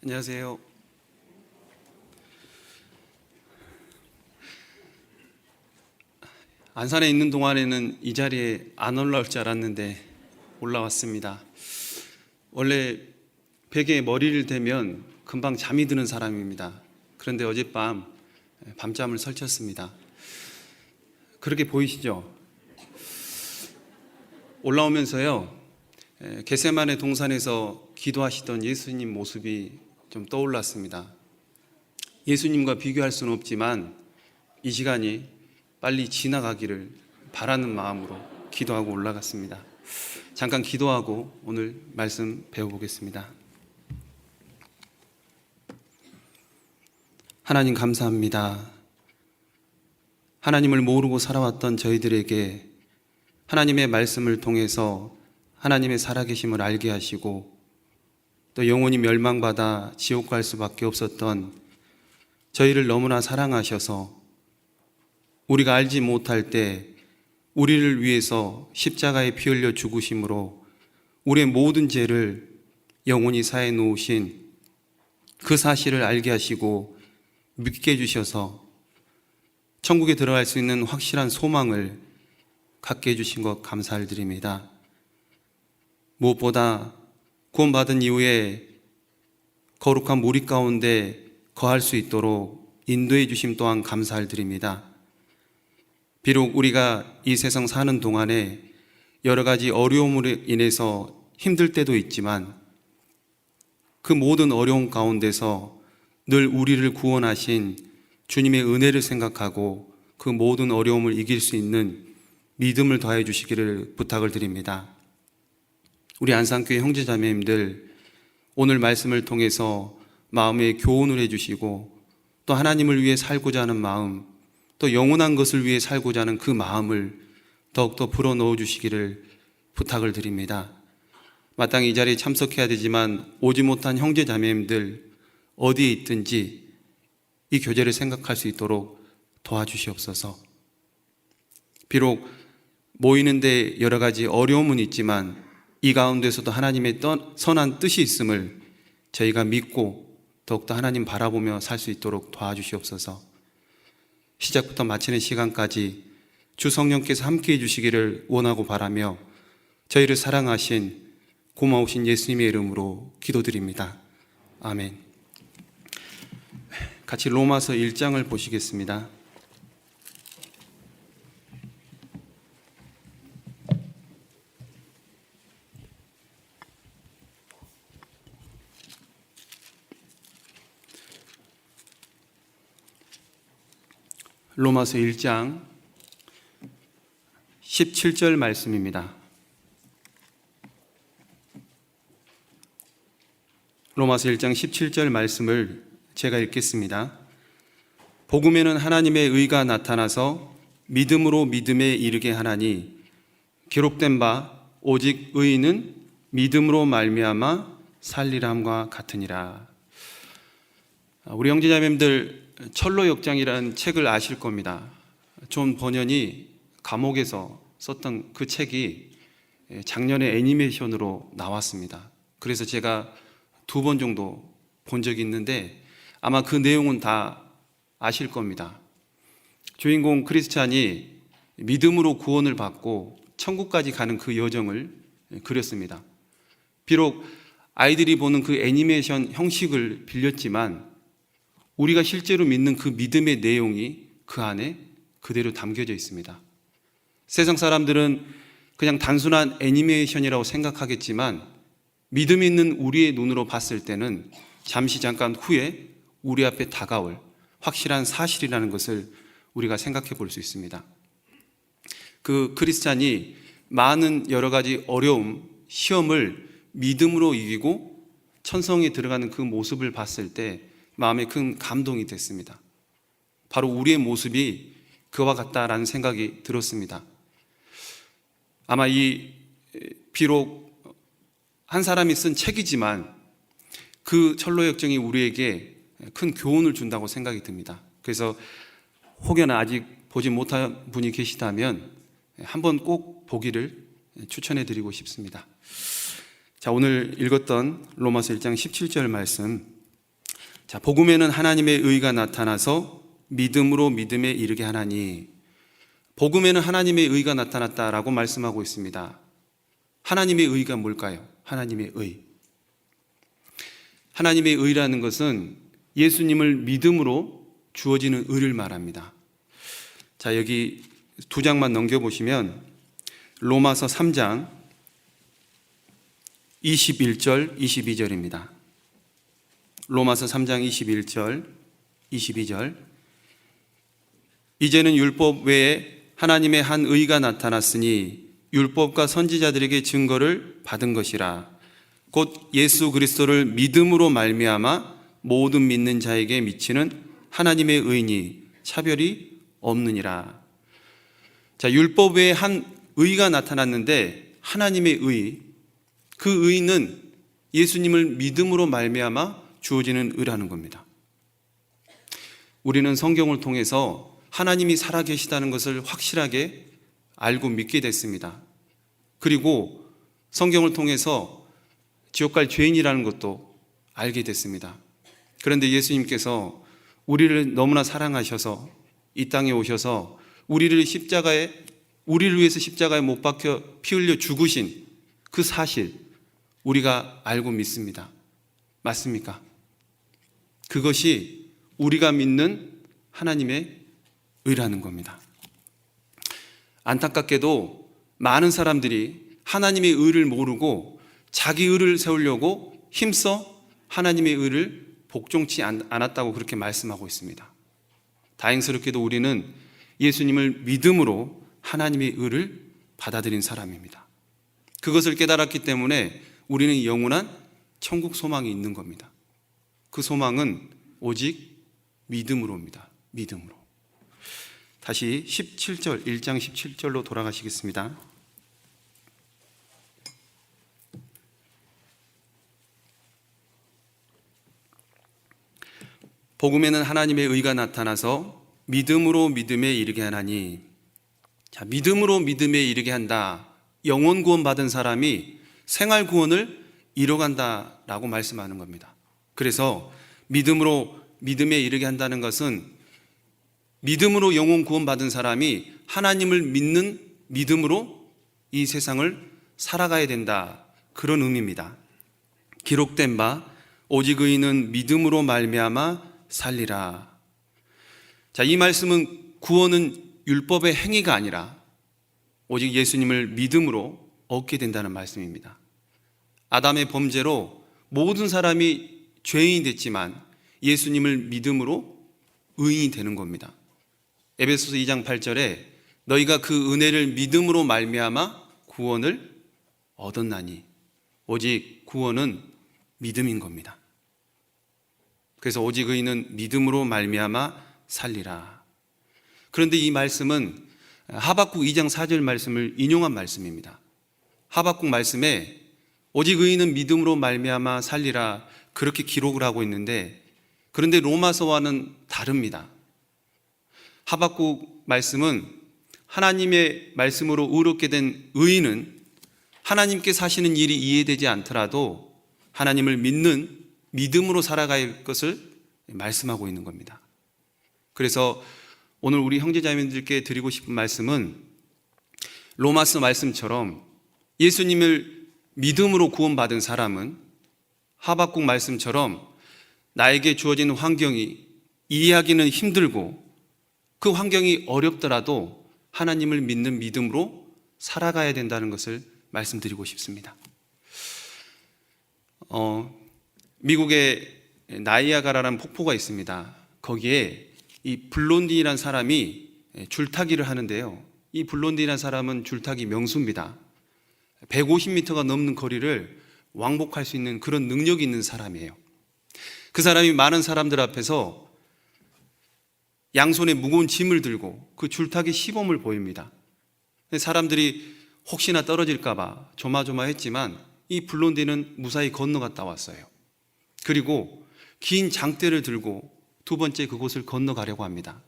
안녕하세요. 안산에 있는 동안에는 이 자리에 안 올라올 줄 알았는데 올라왔습니다. 원래 베개에 머리를 대면 금방 잠이 드는 사람입니다. 그런데 어젯밤 밤잠을 설쳤습니다. 그렇게 보이시죠? 올라오면서요, 겟세마네 동산에서 기도하시던 예수님 모습이 좀 떠올랐습니다. 예수님과 비교할 수는 없지만 이 시간이 빨리 지나가기를 바라는 마음으로 기도하고 올라갔습니다. 잠깐 기도하고 오늘 말씀 배워보겠습니다. 하나님 감사합니다. 하나님을 모르고 살아왔던 저희들에게 하나님의 말씀을 통해서 하나님의 살아계심을 알게 하시고 또 영원히 멸망받아 지옥 갈 수밖에 없었던 저희를 너무나 사랑하셔서 우리가 알지 못할 때 우리를 위해서 십자가에 피 흘려 죽으심으로 우리의 모든 죄를 영원히 사해 놓으신 그 사실을 알게 하시고 믿게 해주셔서 천국에 들어갈 수 있는 확실한 소망을 갖게 해주신 것 감사를 드립니다. 무엇보다 구원받은 이후에 거룩한 무리 가운데 거할 수 있도록 인도해 주심 또한 감사를 드립니다. 비록 우리가 이 세상 사는 동안에 여러 가지 어려움으로 인해서 힘들 때도 있지만 그 모든 어려움 가운데서 늘 우리를 구원하신 주님의 은혜를 생각하고 그 모든 어려움을 이길 수 있는 믿음을 더해 주시기를 부탁을 드립니다. 우리 안산교회 형제자매님들 오늘 말씀을 통해서 마음에 교훈을 해주시고 또 하나님을 위해 살고자 하는 마음, 또 영원한 것을 위해 살고자 하는 그 마음을 더욱더 불어넣어 주시기를 부탁을 드립니다. 마땅히 이 자리에 참석해야 되지만 오지 못한 형제자매님들 어디에 있든지 이 교제를 생각할 수 있도록 도와주시옵소서. 비록 모이는데 여러 가지 어려움은 있지만 이 가운데서도 하나님의 선한 뜻이 있음을 저희가 믿고 더욱더 하나님 바라보며 살 수 있도록 도와주시옵소서. 시작부터 마치는 시간까지 주 성령께서 함께해 주시기를 원하고 바라며 저희를 사랑하신 고마우신 예수님의 이름으로 기도드립니다. 아멘. 같이 로마서 1장을 보시겠습니다. 로마서 1장 17절 말씀입니다. 로마서 1장 17절 말씀을 제가 읽겠습니다. 복음에는 하나님의 의가 나타나서 믿음으로 믿음에 이르게 하나니 기록된 바 오직 의인은 믿음으로 말미암아 살리람과 같으니라. 우리 형제자매님들 철로 역장이라는 책을 아실 겁니다. 존 버년이 감옥에서 썼던 그 책이 작년에 애니메이션으로 나왔습니다. 그래서 제가 2번 정도 본 적이 있는데 아마 그 내용은 다 아실 겁니다. 주인공 크리스찬이 믿음으로 구원을 받고 천국까지 가는 그 여정을 그렸습니다. 비록 아이들이 보는 그 애니메이션 형식을 빌렸지만 우리가 실제로 믿는 그 믿음의 내용이 그 안에 그대로 담겨져 있습니다. 세상 사람들은 그냥 단순한 애니메이션이라고 생각하겠지만 믿음 있는 우리의 눈으로 봤을 때는 잠깐 후에 우리 앞에 다가올 확실한 사실이라는 것을 우리가 생각해 볼 수 있습니다. 그 크리스찬이 많은 여러 가지 어려움, 시험을 믿음으로 이기고 천성에 들어가는 그 모습을 봤을 때 마음에 큰 감동이 됐습니다. 바로 우리의 모습이 그와 같다라는 생각이 들었습니다. 아마 비록 한 사람이 쓴 책이지만 그 철로 역정이 우리에게 큰 교훈을 준다고 생각이 듭니다. 그래서 혹여나 아직 보지 못한 분이 계시다면 한번 꼭 보기를 추천해 드리고 싶습니다. 자, 오늘 읽었던 로마서 1장 17절 말씀 자, 복음에는 하나님의 의가 나타나서 믿음으로 믿음에 이르게 하나니, 복음에는 하나님의 의가 나타났다라고 말씀하고 있습니다. 하나님의 의가 뭘까요? 하나님의 의. 하나님의 의라는 것은 예수님을 믿음으로 주어지는 의를 말합니다. 자, 여기 두 장만 넘겨보시면 로마서 3장 21절, 22절입니다. 로마서 3장 21절, 22절. 이제는 율법 외에 하나님의 한 의가 나타났으니 율법과 선지자들에게 증거를 받은 것이라. 곧 예수 그리스도를 믿음으로 말미암아 모든 믿는 자에게 미치는 하나님의 의니 차별이 없느니라. 자, 율법 외에 한 의가 나타났는데 하나님의 의, 그 의는 예수님을 믿음으로 말미암아 주어지는 의라는 겁니다. 우리는 성경을 통해서 하나님이 살아계시다는 것을 확실하게 알고 믿게 됐습니다. 그리고 성경을 통해서 지옥 갈 죄인이라는 것도 알게 됐습니다. 그런데 예수님께서 우리를 너무나 사랑하셔서 이 땅에 오셔서 우리를 위해서 십자가에 못 박혀 피 흘려 죽으신 그 사실 우리가 알고 믿습니다. 맞습니까? 그것이 우리가 믿는 하나님의 의라는 겁니다. 안타깝게도 많은 사람들이 하나님의 의를 모르고 자기 의를 세우려고 힘써 하나님의 의를 복종치 않았다고 그렇게 말씀하고 있습니다. 다행스럽게도 우리는 예수님을 믿음으로 하나님의 의를 받아들인 사람입니다. 그것을 깨달았기 때문에 우리는 영원한 천국 소망이 있는 겁니다. 그 소망은 오직 믿음으로입니다. 믿음으로. 다시 17절, 1장 17절로 돌아가시겠습니다. 복음에는 하나님의 의가 나타나서 믿음으로 믿음에 이르게 하나니. 자, 믿음으로 믿음에 이르게 한다. 영혼 구원 받은 사람이 생활 구원을 이뤄간다라고 말씀하는 겁니다. 그래서 믿음으로 믿음에 이르게 한다는 것은 믿음으로 영혼 구원 받은 사람이 하나님을 믿는 믿음으로 이 세상을 살아가야 된다. 그런 의미입니다. 기록된 바 오직 의인은 믿음으로 말미암아 살리라. 자, 이 말씀은 구원은 율법의 행위가 아니라 오직 예수님을 믿음으로 얻게 된다는 말씀입니다. 아담의 범죄로 모든 사람이 죄인이 됐지만 예수님을 믿음으로 의인이 되는 겁니다. 에베소서 2장 8절에 너희가 그 은혜를 믿음으로 말미암아 구원을 얻었나니. 오직 구원은 믿음인 겁니다. 그래서 오직 의인은 믿음으로 말미암아 살리라. 그런데 이 말씀은 하박국 2장 4절 말씀을 인용한 말씀입니다. 하박국 말씀에 오직 의인은 믿음으로 말미암아 살리라 그렇게 기록을 하고 있는데, 그런데 로마서와는 다릅니다. 하박국 말씀은 하나님의 말씀으로 의롭게 된 의인은 하나님께서 하시는 일이 이해되지 않더라도 하나님을 믿는 믿음으로 살아갈 것을 말씀하고 있는 겁니다. 그래서 오늘 우리 형제자매들께 드리고 싶은 말씀은 로마서 말씀처럼 예수님을 믿음으로 구원받은 사람은 하박국 말씀처럼 나에게 주어진 환경이 이해하기는 힘들고 그 환경이 어렵더라도 하나님을 믿는 믿음으로 살아가야 된다는 것을 말씀드리고 싶습니다. 미국에 나이아가라라는 폭포가 있습니다. 거기에 이 블론딘이라는 사람이 줄타기를 하는데요. 이 블론딘이라는 사람은 줄타기 명수입니다. 150m가 넘는 거리를 왕복할 수 있는 그런 능력이 있는 사람이에요. 그 사람이 많은 사람들 앞에서 양손에 무거운 짐을 들고 그 줄타기 시범을 보입니다. 사람들이 혹시나 떨어질까 봐 조마조마했지만 이 블론딘은 무사히 건너갔다 왔어요. 그리고 긴 장대를 들고 두 번째 그곳을 건너가려고 합니다.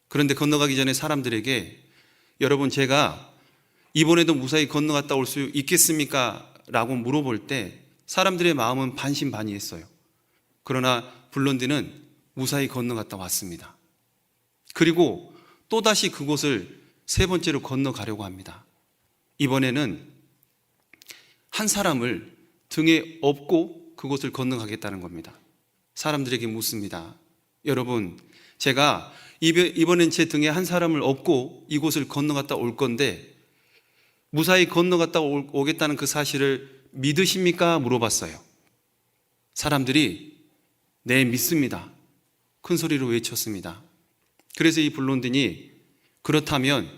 그런데 건너가기 전에 사람들에게 여러분, 제가 이번에도 무사히 건너갔다 올 수 있겠습니까? 라고 물어볼 때 사람들의 마음은 반신반의했어요. 그러나 블론디는 무사히 건너갔다 왔습니다. 그리고 또다시 그곳을 세 번째로 건너가려고 합니다. 이번에는 한 사람을 등에 업고 그곳을 건너가겠다는 겁니다. 사람들에게 묻습니다. 여러분, 제가 이번엔 제 등에 한 사람을 업고 이곳을 건너갔다 올 건데 무사히 건너갔다 오겠다는 그 사실을 믿으십니까? 물어봤어요. 사람들이 네, 믿습니다. 큰 소리로 외쳤습니다. 그래서 이 블론딘이 그렇다면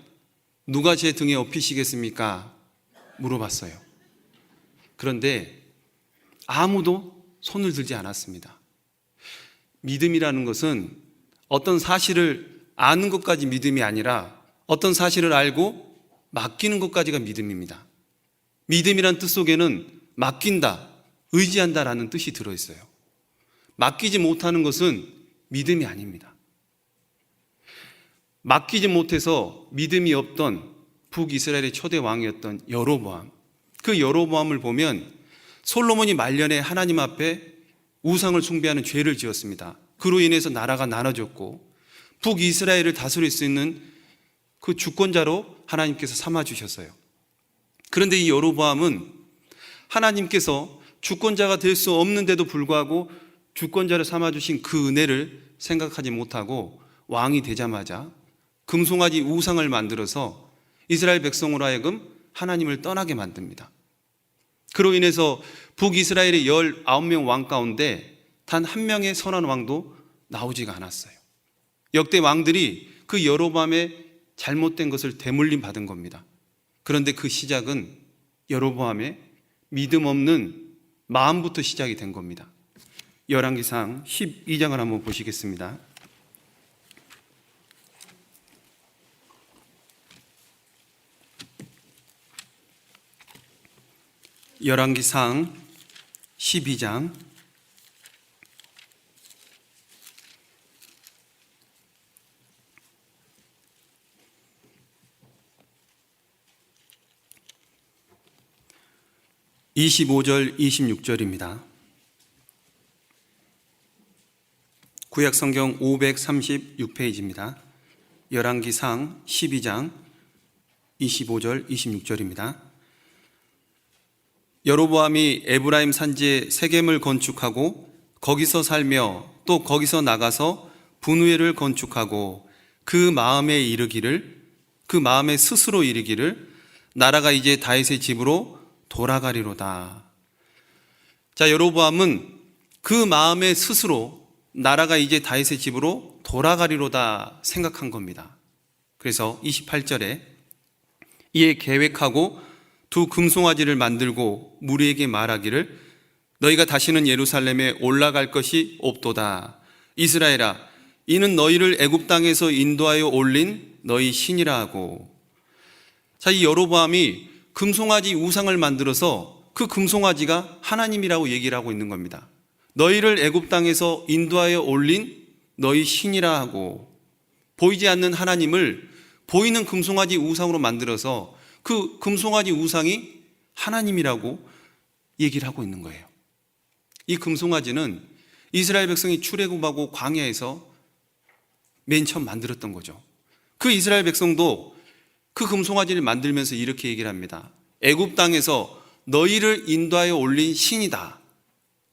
누가 제 등에 업히시겠습니까? 물어봤어요. 그런데 아무도 손을 들지 않았습니다. 믿음이라는 것은 어떤 사실을 아는 것까지 믿음이 아니라 어떤 사실을 알고 맡기는 것까지가 믿음입니다. 믿음이란 뜻 속에는 맡긴다, 의지한다라는 뜻이 들어있어요. 맡기지 못하는 것은 믿음이 아닙니다. 맡기지 못해서 믿음이 없던 북이스라엘의 초대 왕이었던 여로보암, 그 여로보암을 보면 솔로몬이 말년에 하나님 앞에 우상을 숭배하는 죄를 지었습니다. 그로 인해서 나라가 나눠졌고 북이스라엘을 다스릴 수 있는 그 주권자로 하나님께서 삼아주셨어요. 그런데 이 여로보암은 하나님께서 주권자가 될 수 없는데도 불구하고 주권자를 삼아주신 그 은혜를 생각하지 못하고 왕이 되자마자 금송아지 우상을 만들어서 이스라엘 백성으로 하여금 하나님을 떠나게 만듭니다. 그로 인해서 북이스라엘의 19명 왕 가운데 단 한 명의 선한 왕도 나오지가 않았어요. 역대 왕들이 그 여로보암의 잘못된 것을 대물림 받은 겁니다. 그런데 그 시작은 여로보암의 믿음 없는 마음부터 시작이 된 겁니다. 열왕기상 12장을 한번 보시겠습니다. 열왕기상 12장 25절 26절입니다. 구약성경 536페이지입니다. 열왕기상 12장 25절 26절입니다. 여로보암이 에브라임 산지에 세겜을 건축하고 거기서 살며 또 거기서 나가서 분우엘을 건축하고 그 마음에 스스로 이르기를 나라가 이제 다윗의 집으로 돌아가리로다. 자, 여로보암은 그 마음에 스스로 나라가 이제 다윗의 집으로 돌아가리로다 생각한 겁니다. 그래서 28절에 이에 계획하고 두 금송아지를 만들고 무리에게 말하기를 너희가 다시는 예루살렘에 올라갈 것이 없도다. 이스라엘아, 이는 너희를 애굽 땅에서 인도하여 올린 너희 신이라 하고. 자, 이 여로보암이 금송아지 우상을 만들어서 그 금송아지가 하나님이라고 얘기를 하고 있는 겁니다. 너희를 애굽 땅에서 인도하여 올린 너희 신이라 하고, 보이지 않는 하나님을 보이는 금송아지 우상으로 만들어서 그 금송아지 우상이 하나님이라고 얘기를 하고 있는 거예요. 이 금송아지는 이스라엘 백성이 출애굽하고 광야에서 맨 처음 만들었던 거죠. 그 이스라엘 백성도 그 금송아지를 만들면서 이렇게 얘기를 합니다. 애굽 땅에서 너희를 인도하여 올린 신이다.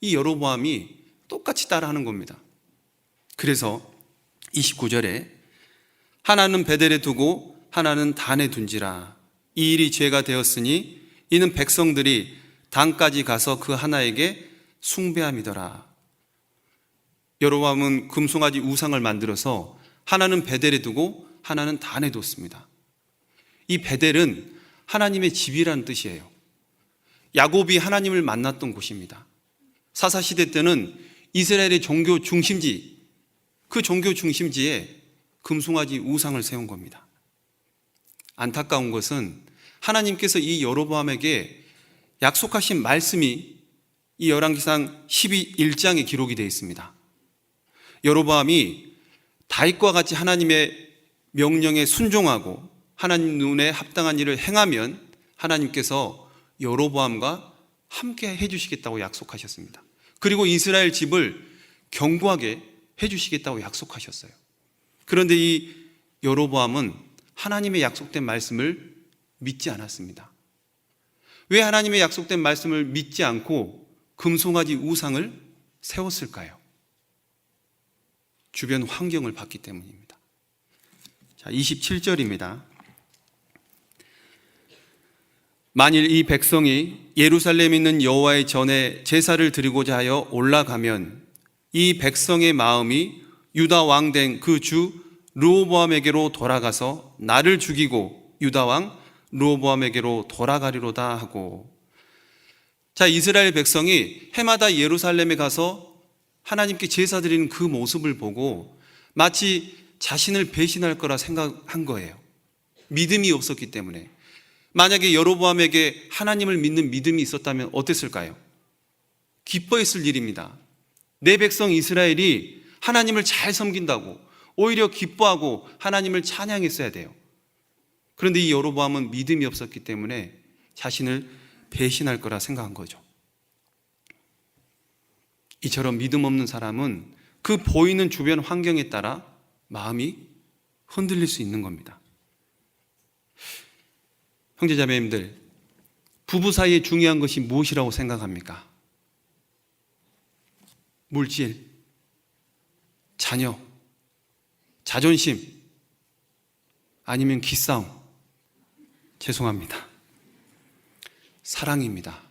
이 여로보암이 똑같이 따라하는 겁니다. 그래서 29절에 하나는 베델에 두고 하나는 단에 둔지라. 이 일이 죄가 되었으니 이는 백성들이 단까지 가서 그 하나에게 숭배함이더라. 여로보암은 금송아지 우상을 만들어서 하나는 베델에 두고 하나는 단에 뒀습니다. 이 베델은 하나님의 집이라는 뜻이에요. 야곱이 하나님을 만났던 곳입니다. 사사시대 때는 이스라엘의 종교 중심지, 그 종교 중심지에 금송아지 우상을 세운 겁니다. 안타까운 것은 하나님께서 이 여로보암에게 약속하신 말씀이 이 열왕기상 12장에 기록이 되어 있습니다. 여로보암이 다윗과 같이 하나님의 명령에 순종하고 하나님 눈에 합당한 일을 행하면 하나님께서 여로보암과 함께 해주시겠다고 약속하셨습니다. 그리고 이스라엘 집을 견고하게 해주시겠다고 약속하셨어요. 그런데 이 여로보암은 하나님의 약속된 말씀을 믿지 않았습니다. 왜 하나님의 약속된 말씀을 믿지 않고 금송아지 우상을 세웠을까요? 주변 환경을 봤기 때문입니다. 자, 27절입니다. 만일 이 백성이 예루살렘에 있는 여호와의 전에 제사를 드리고자 하여 올라가면 이 백성의 마음이 유다 왕 된 그 주 르호보암에게로 돌아가서 나를 죽이고 유다 왕 르호보암에게로 돌아가리로다 하고. 자, 이스라엘 백성이 해마다 예루살렘에 가서 하나님께 제사 드리는 그 모습을 보고 마치 자신을 배신할 거라 생각한 거예요. 믿음이 없었기 때문에. 만약에 여로보암에게 하나님을 믿는 믿음이 있었다면 어땠을까요? 기뻐했을 일입니다. 내 백성 이스라엘이 하나님을 잘 섬긴다고 오히려 기뻐하고 하나님을 찬양했어야 돼요. 그런데 이 여로보암은 믿음이 없었기 때문에 자신을 배신할 거라 생각한 거죠. 이처럼 믿음 없는 사람은 그 보이는 주변 환경에 따라 마음이 흔들릴 수 있는 겁니다. 형제자매님들, 부부 사이에 중요한 것이 무엇이라고 생각합니까? 물질, 자녀, 자존심, 아니면 기싸움? 죄송합니다. 사랑입니다.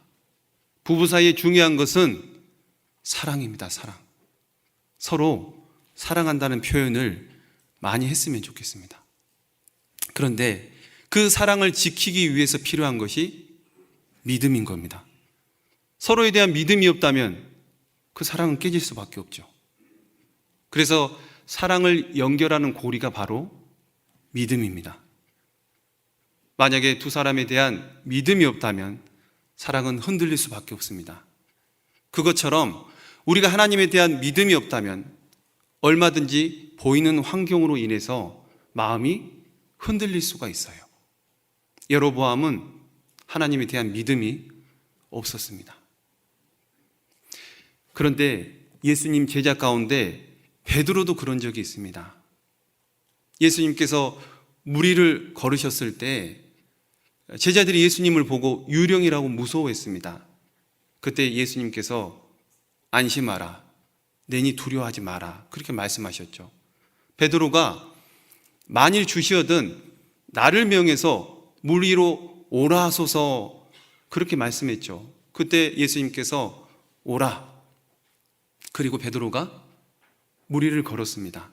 부부 사이에 중요한 것은 사랑입니다. 사랑. 서로 사랑한다는 표현을 많이 했으면 좋겠습니다. 그런데 그 사랑을 지키기 위해서 필요한 것이 믿음인 겁니다. 서로에 대한 믿음이 없다면 그 사랑은 깨질 수밖에 없죠. 그래서 사랑을 연결하는 고리가 바로 믿음입니다. 만약에 두 사람에 대한 믿음이 없다면 사랑은 흔들릴 수밖에 없습니다. 그것처럼 우리가 하나님에 대한 믿음이 없다면 얼마든지 보이는 환경으로 인해서 마음이 흔들릴 수가 있어요. 여로보암은 하나님에 대한 믿음이 없었습니다. 그런데 예수님 제자 가운데 베드로도 그런 적이 있습니다. 예수님께서 무리를 걸으셨을 때 제자들이 예수님을 보고 유령이라고 무서워했습니다. 그때 예수님께서 안심하라, 내니 두려워하지 마라, 그렇게 말씀하셨죠. 베드로가 만일 주시어든 나를 명해서 물 위로 오라 하소서, 그렇게 말씀했죠. 그때 예수님께서 오라, 그리고 베드로가 물 위를 걸었습니다.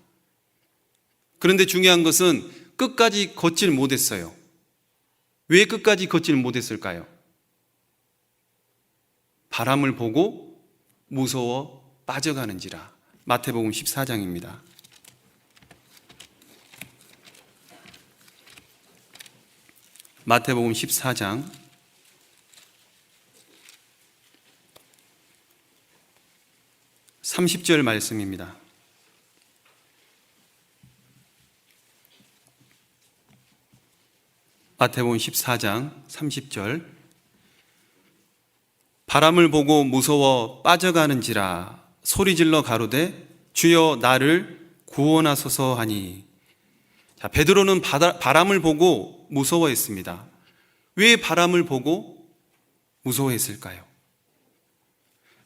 그런데 중요한 것은 끝까지 걷질 못했어요. 왜 끝까지 걷질 못했을까요? 바람을 보고 무서워 빠져가는지라. 마태복음 14장입니다. 마태복음 14장 30절 말씀입니다. 마태복음 14장 30절. 바람을 보고 무서워 빠져가는지라 소리질러 가로되 주여 나를 구원하소서 하니. 자, 베드로는 바람을 보고 무서워했습니다. 왜 바람을 보고 무서워했을까요?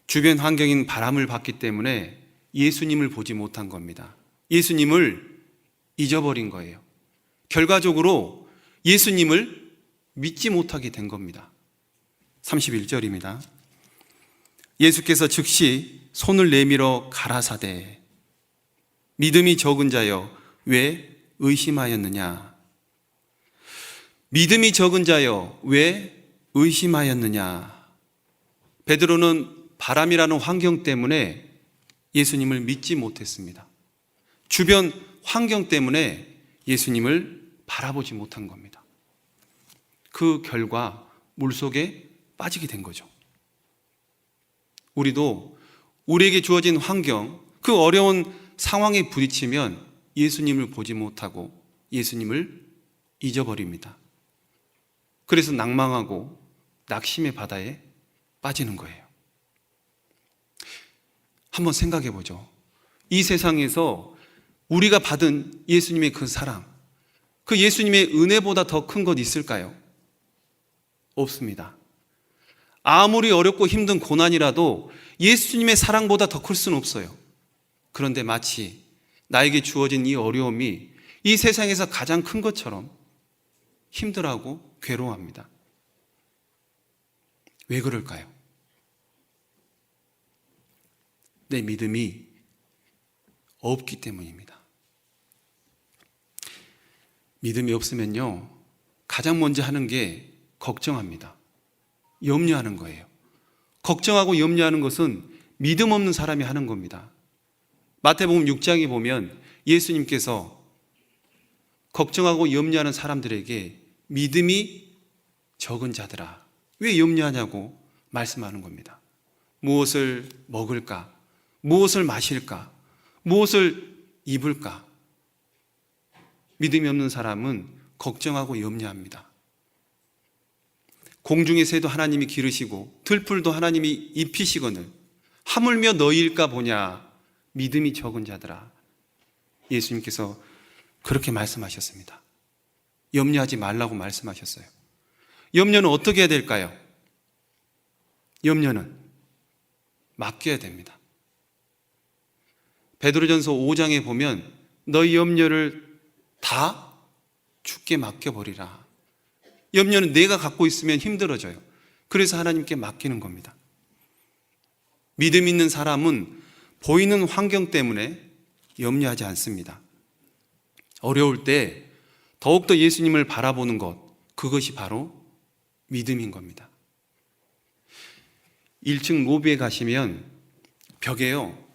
주변 환경인 바람을 봤기 때문에 예수님을 보지 못한 겁니다. 예수님을 잊어버린 거예요. 결과적으로 예수님을 믿지 못하게 된 겁니다. 31절입니다. 예수께서 즉시 손을 내밀어 가라사대 믿음이 적은 자여 왜 의심하였느냐. 믿음이 적은 자여 왜 의심하였느냐. 베드로는 바람이라는 환경 때문에 예수님을 믿지 못했습니다. 주변 환경 때문에 예수님을 바라보지 못한 겁니다. 그 결과 물속에 빠지게 된 거죠. 우리도 우리에게 주어진 환경, 그 어려운 상황에 부딪히면 예수님을 보지 못하고 예수님을 잊어버립니다. 그래서 낭망하고 낙심의 바다에 빠지는 거예요. 한번 생각해 보죠. 이 세상에서 우리가 받은 예수님의 그 사랑, 그 예수님의 은혜보다 더 큰 것 있을까요? 없습니다. 아무리 어렵고 힘든 고난이라도 예수님의 사랑보다 더 클 수는 없어요. 그런데 마치 나에게 주어진 이 어려움이 이 세상에서 가장 큰 것처럼 힘들어하고 괴로워합니다. 왜 그럴까요? 내 믿음이 없기 때문입니다. 믿음이 없으면요, 가장 먼저 하는 게 걱정합니다. 염려하는 거예요. 걱정하고 염려하는 것은 믿음 없는 사람이 하는 겁니다. 마태복음 6장에 보면 예수님께서 걱정하고 염려하는 사람들에게 믿음이 적은 자들아, 왜 염려하냐고 말씀하는 겁니다. 무엇을 먹을까? 무엇을 마실까? 무엇을 입을까? 믿음이 없는 사람은 걱정하고 염려합니다. 공중의 새도 하나님이 기르시고 들풀도 하나님이 입히시거늘 하물며 너희일까 보냐, 믿음이 적은 자들아. 예수님께서 그렇게 말씀하셨습니다. 염려하지 말라고 말씀하셨어요. 염려는 어떻게 해야 될까요? 염려는 맡겨야 됩니다. 베드로전서 5장에 보면 너희 염려를 다 주께 맡겨버리라. 염려는 내가 갖고 있으면 힘들어져요. 그래서 하나님께 맡기는 겁니다. 믿음 있는 사람은 보이는 환경 때문에 염려하지 않습니다. 어려울 때 더욱더 예수님을 바라보는 것, 그것이 바로 믿음인 겁니다. 1층 로비에 가시면 벽에요,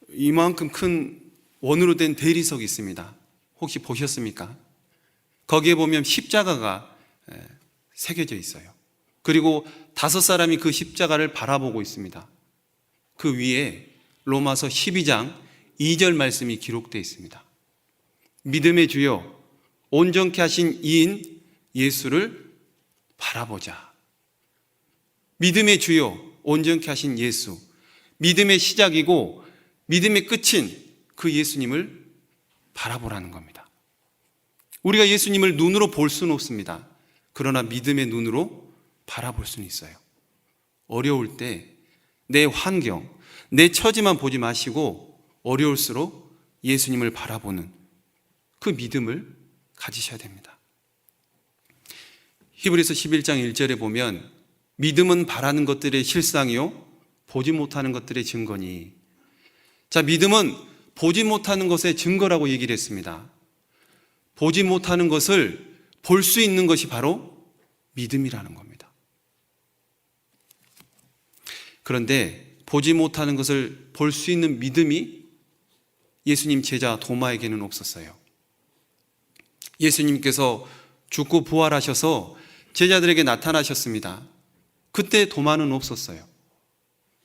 이만큼 큰 원으로 된 대리석이 있습니다. 혹시 보셨습니까? 거기에 보면 십자가가 새겨져 있어요. 그리고 5사람이 그 십자가를 바라보고 있습니다. 그 위에 로마서 12장 2절 말씀이 기록되어 있습니다. 믿음의 주요 온전케 하신 이인 예수를 바라보자. 믿음의 주요 온전케 하신 예수, 믿음의 시작이고 믿음의 끝인 그 예수님을 바라보라는 겁니다. 우리가 예수님을 눈으로 볼 수는 없습니다. 그러나 믿음의 눈으로 바라볼 수는 있어요. 어려울 때 내 환경, 내 처지만 보지 마시고 어려울수록 예수님을 바라보는 그 믿음을 가지셔야 됩니다. 히브리서 11장 1절에 보면 믿음은 바라는 것들의 실상이요 보지 못하는 것들의 증거니. 자, 믿음은 보지 못하는 것의 증거라고 얘기를 했습니다. 보지 못하는 것을 볼 수 있는 것이 바로 믿음이라는 겁니다. 그런데 보지 못하는 것을 볼 수 있는 믿음이 예수님 제자 도마에게는 없었어요. 예수님께서 죽고 부활하셔서 제자들에게 나타나셨습니다. 그때 도마는 없었어요.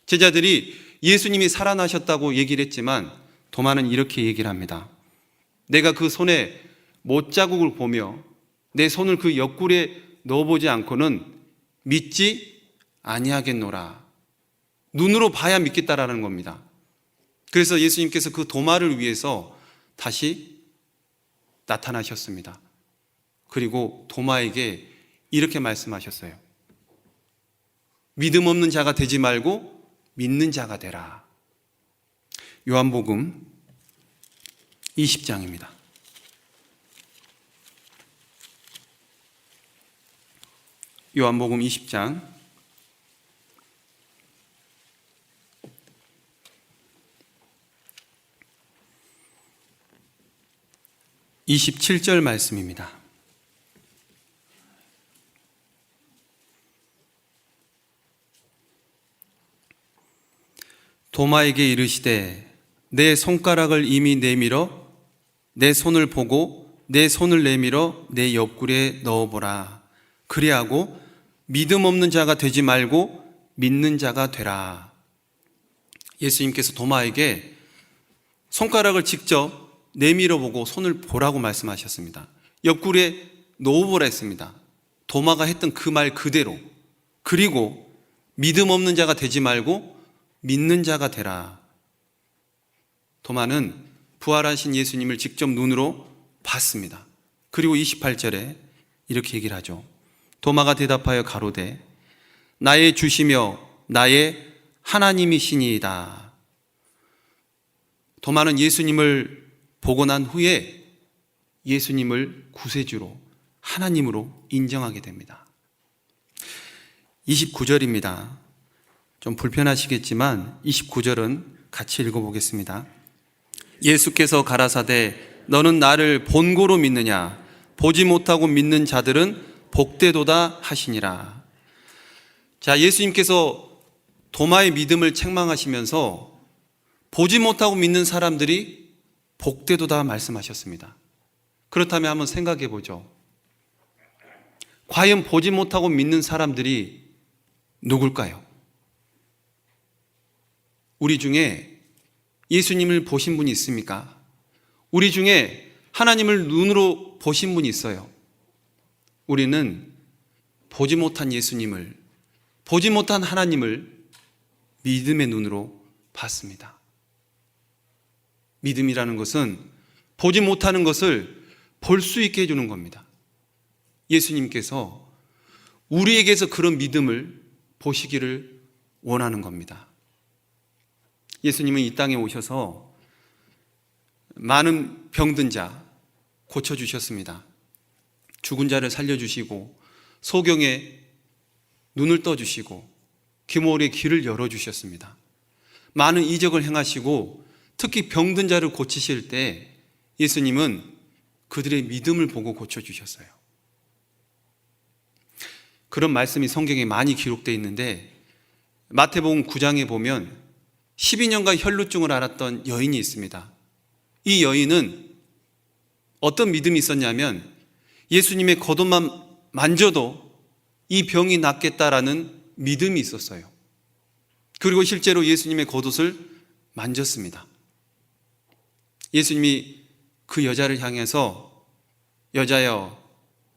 제자들이 예수님이 살아나셨다고 얘기를 했지만 도마는 이렇게 얘기를 합니다. 내가 그 손에 못자국을 보며 내 손을 그 옆구리에 넣어보지 않고는 믿지 아니하겠노라. 눈으로 봐야 믿겠다라는 겁니다. 그래서 예수님께서 그 도마를 위해서 다시 나타나셨습니다. 그리고 도마에게 이렇게 말씀하셨어요. 믿음 없는 자가 되지 말고 믿는 자가 되라. 요한복음 20장입니다. 요한복음 20장 27절 말씀입니다. 도마에게 이르시되 내 손가락을 이미 내밀어 내 손을 보고 내 손을 내밀어 내 옆구리에 넣어보라. 그리하고 믿음 없는 자가 되지 말고 믿는 자가 되라. 예수님께서 도마에게 손가락을 직접 내밀어 보고 손을 보라고 말씀하셨습니다. 옆구리에 넣어보라 했습니다. 도마가 했던 그 말 그대로. 그리고 믿음 없는 자가 되지 말고 믿는 자가 되라. 도마는 부활하신 예수님을 직접 눈으로 봤습니다. 그리고 28절에 이렇게 얘기를 하죠. 도마가 대답하여 가로되 나의 주시며 나의 하나님이시니이다. 도마는 예수님을 보고 난 후에 예수님을 구세주로, 하나님으로 인정하게 됩니다. 29절입니다. 좀 불편하시겠지만 29절은 같이 읽어보겠습니다. 예수께서 가라사대 너는 나를 본고로 믿느냐? 보지 못하고 믿는 자들은 복되도다 하시니라. 자, 예수님께서 도마의 믿음을 책망하시면서 보지 못하고 믿는 사람들이 복되도다 말씀하셨습니다. 그렇다면 한번 생각해 보죠. 과연 보지 못하고 믿는 사람들이 누굴까요? 우리 중에 예수님을 보신 분이 있습니까? 우리 중에 하나님을 눈으로 보신 분이 있어요. 우리는 보지 못한 예수님을, 보지 못한 하나님을 믿음의 눈으로 봤습니다. 믿음이라는 것은 보지 못하는 것을 볼 수 있게 해주는 겁니다. 예수님께서 우리에게서 그런 믿음을 보시기를 원하는 겁니다. 예수님은 이 땅에 오셔서 많은 병든 자 고쳐주셨습니다. 죽은 자를 살려주시고 소경에 눈을 떠주시고 귀머울의 길을 열어주셨습니다. 많은 이적을 행하시고 특히 병든 자를 고치실 때 예수님은 그들의 믿음을 보고 고쳐주셨어요. 그런 말씀이 성경에 많이 기록되어 있는데 마태복음 9장에 보면 12년간 혈루증을 앓았던 여인이 있습니다. 이 여인은 어떤 믿음이 있었냐면 예수님의 겉옷만 만져도 이 병이 낫겠다라는 믿음이 있었어요. 그리고 실제로 예수님의 겉옷을 만졌습니다. 예수님이 그 여자를 향해서 여자여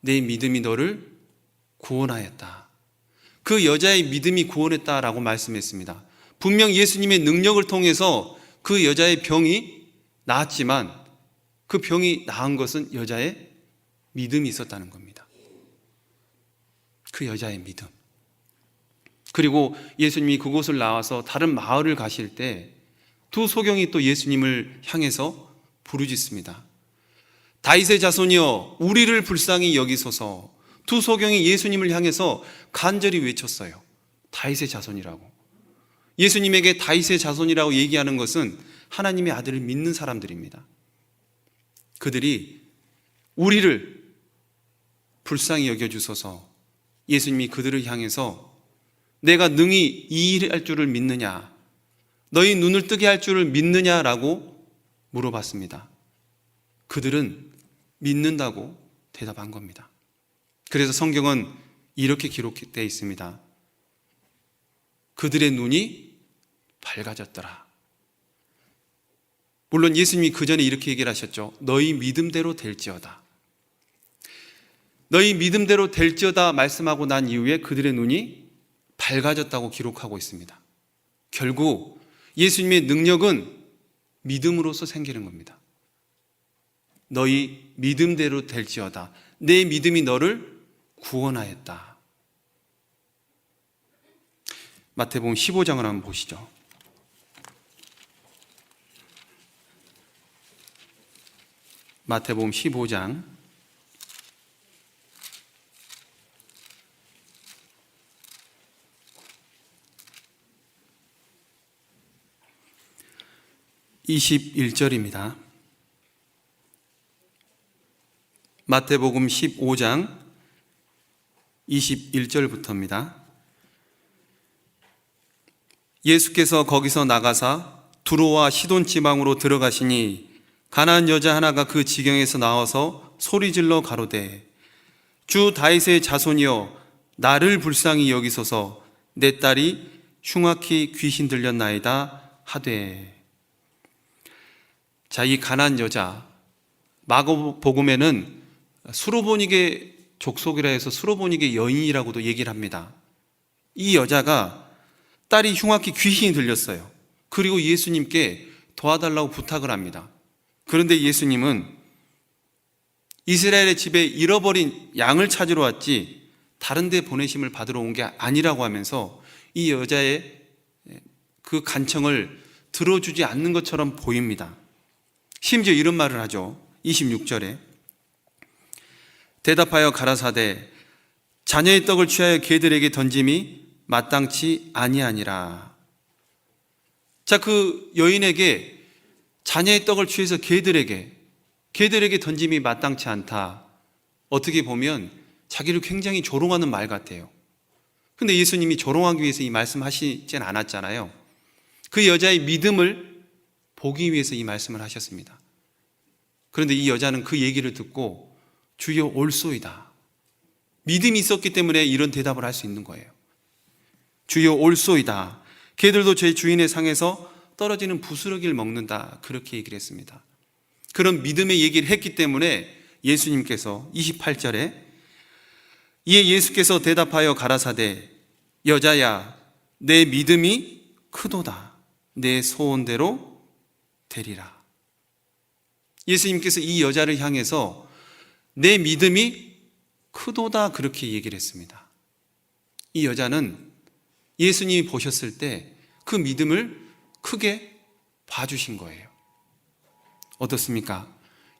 내 믿음이 너를 구원하였다. 그 여자의 믿음이 구원했다라고 말씀했습니다. 분명 예수님의 능력을 통해서 그 여자의 병이 나았지만 그 병이 나은 것은 여자의 믿음이 있었다는 겁니다. 그 여자의 믿음. 그리고 예수님이 그곳을 나와서 다른 마을을 가실 때 두 소경이 또 예수님을 향해서 부르짖습니다. 다윗의 자손이여 우리를 불쌍히 여기소서. 두 소경이 예수님을 향해서 간절히 외쳤어요. 다윗의 자손이라고. 예수님에게 다윗의 자손이라고 얘기하는 것은 하나님의 아들을 믿는 사람들입니다. 그들이 우리를 불쌍히 여겨주소서. 예수님이 그들을 향해서 내가 능히 이 일을 할 줄을 믿느냐? 너희 눈을 뜨게 할 줄을 믿느냐라고 물어봤습니다. 그들은 믿는다고 대답한 겁니다. 그래서 성경은 이렇게 기록되어 있습니다. 그들의 눈이 밝아졌더라. 물론 예수님이 그 전에 이렇게 얘기를 하셨죠. 너희 믿음대로 될지어다. 너희 믿음대로 될지어다 말씀하고 난 이후에 그들의 눈이 밝아졌다고 기록하고 있습니다. 결국 예수님의 능력은 믿음으로서 생기는 겁니다. 너희 믿음대로 될지어다. 내 믿음이 너를 구원하였다. 마태복음 15장을 한번 보시죠. 마태복음 15장 21절입니다. 마태복음 15장 21절부터입니다. 예수께서 거기서 나가사 두로와 시돈 지방으로 들어가시니 가나안 여자 하나가 그 지경에서 나와서 소리질러 가로되 주 다윗의 자손이여 나를 불쌍히 여기소서. 내 딸이 흉악히 귀신 들렸나이다 하되. 자, 이 가나안 여자, 마가복음에는 수로보니게 족속이라 해서 수로보니게 여인이라고도 얘기를 합니다. 이 여자가 딸이 흉악히 귀신이 들렸어요. 그리고 예수님께 도와달라고 부탁을 합니다. 그런데 예수님은 이스라엘의 집에 잃어버린 양을 찾으러 왔지 다른 데 보내심을 받으러 온 게 아니라고 하면서 이 여자의 그 간청을 들어주지 않는 것처럼 보입니다. 심지어 이런 말을 하죠. 26절에 대답하여 가라사대 자녀의 떡을 취하여 개들에게 던짐이 마땅치 아니하니라. 자, 그 여인에게 자녀의 떡을 취해서 개들에게 던짐이 마땅치 않다. 어떻게 보면 자기를 굉장히 조롱하는 말 같아요. 근데 예수님이 조롱하기 위해서 이 말씀하시진 않았잖아요. 그 여자의 믿음을 보기 위해서 이 말씀을 하셨습니다. 그런데 이 여자는 그 얘기를 듣고 주여 올소이다. 믿음이 있었기 때문에 이런 대답을 할 수 있는 거예요. 주여 올소이다. 개들도 제 주인의 상에서 떨어지는 부스러기를 먹는다. 그렇게 얘기를 했습니다. 그런 믿음의 얘기를 했기 때문에 예수님께서 28절에 이에 예수께서 대답하여 가라사대 여자야 내 믿음이 크도다. 내 소원대로 되리라. 예수님께서 이 여자를 향해서 내 믿음이 크도다 그렇게 얘기를 했습니다. 이 여자는 예수님이 보셨을 때 그 믿음을 크게 봐주신 거예요. 어떻습니까?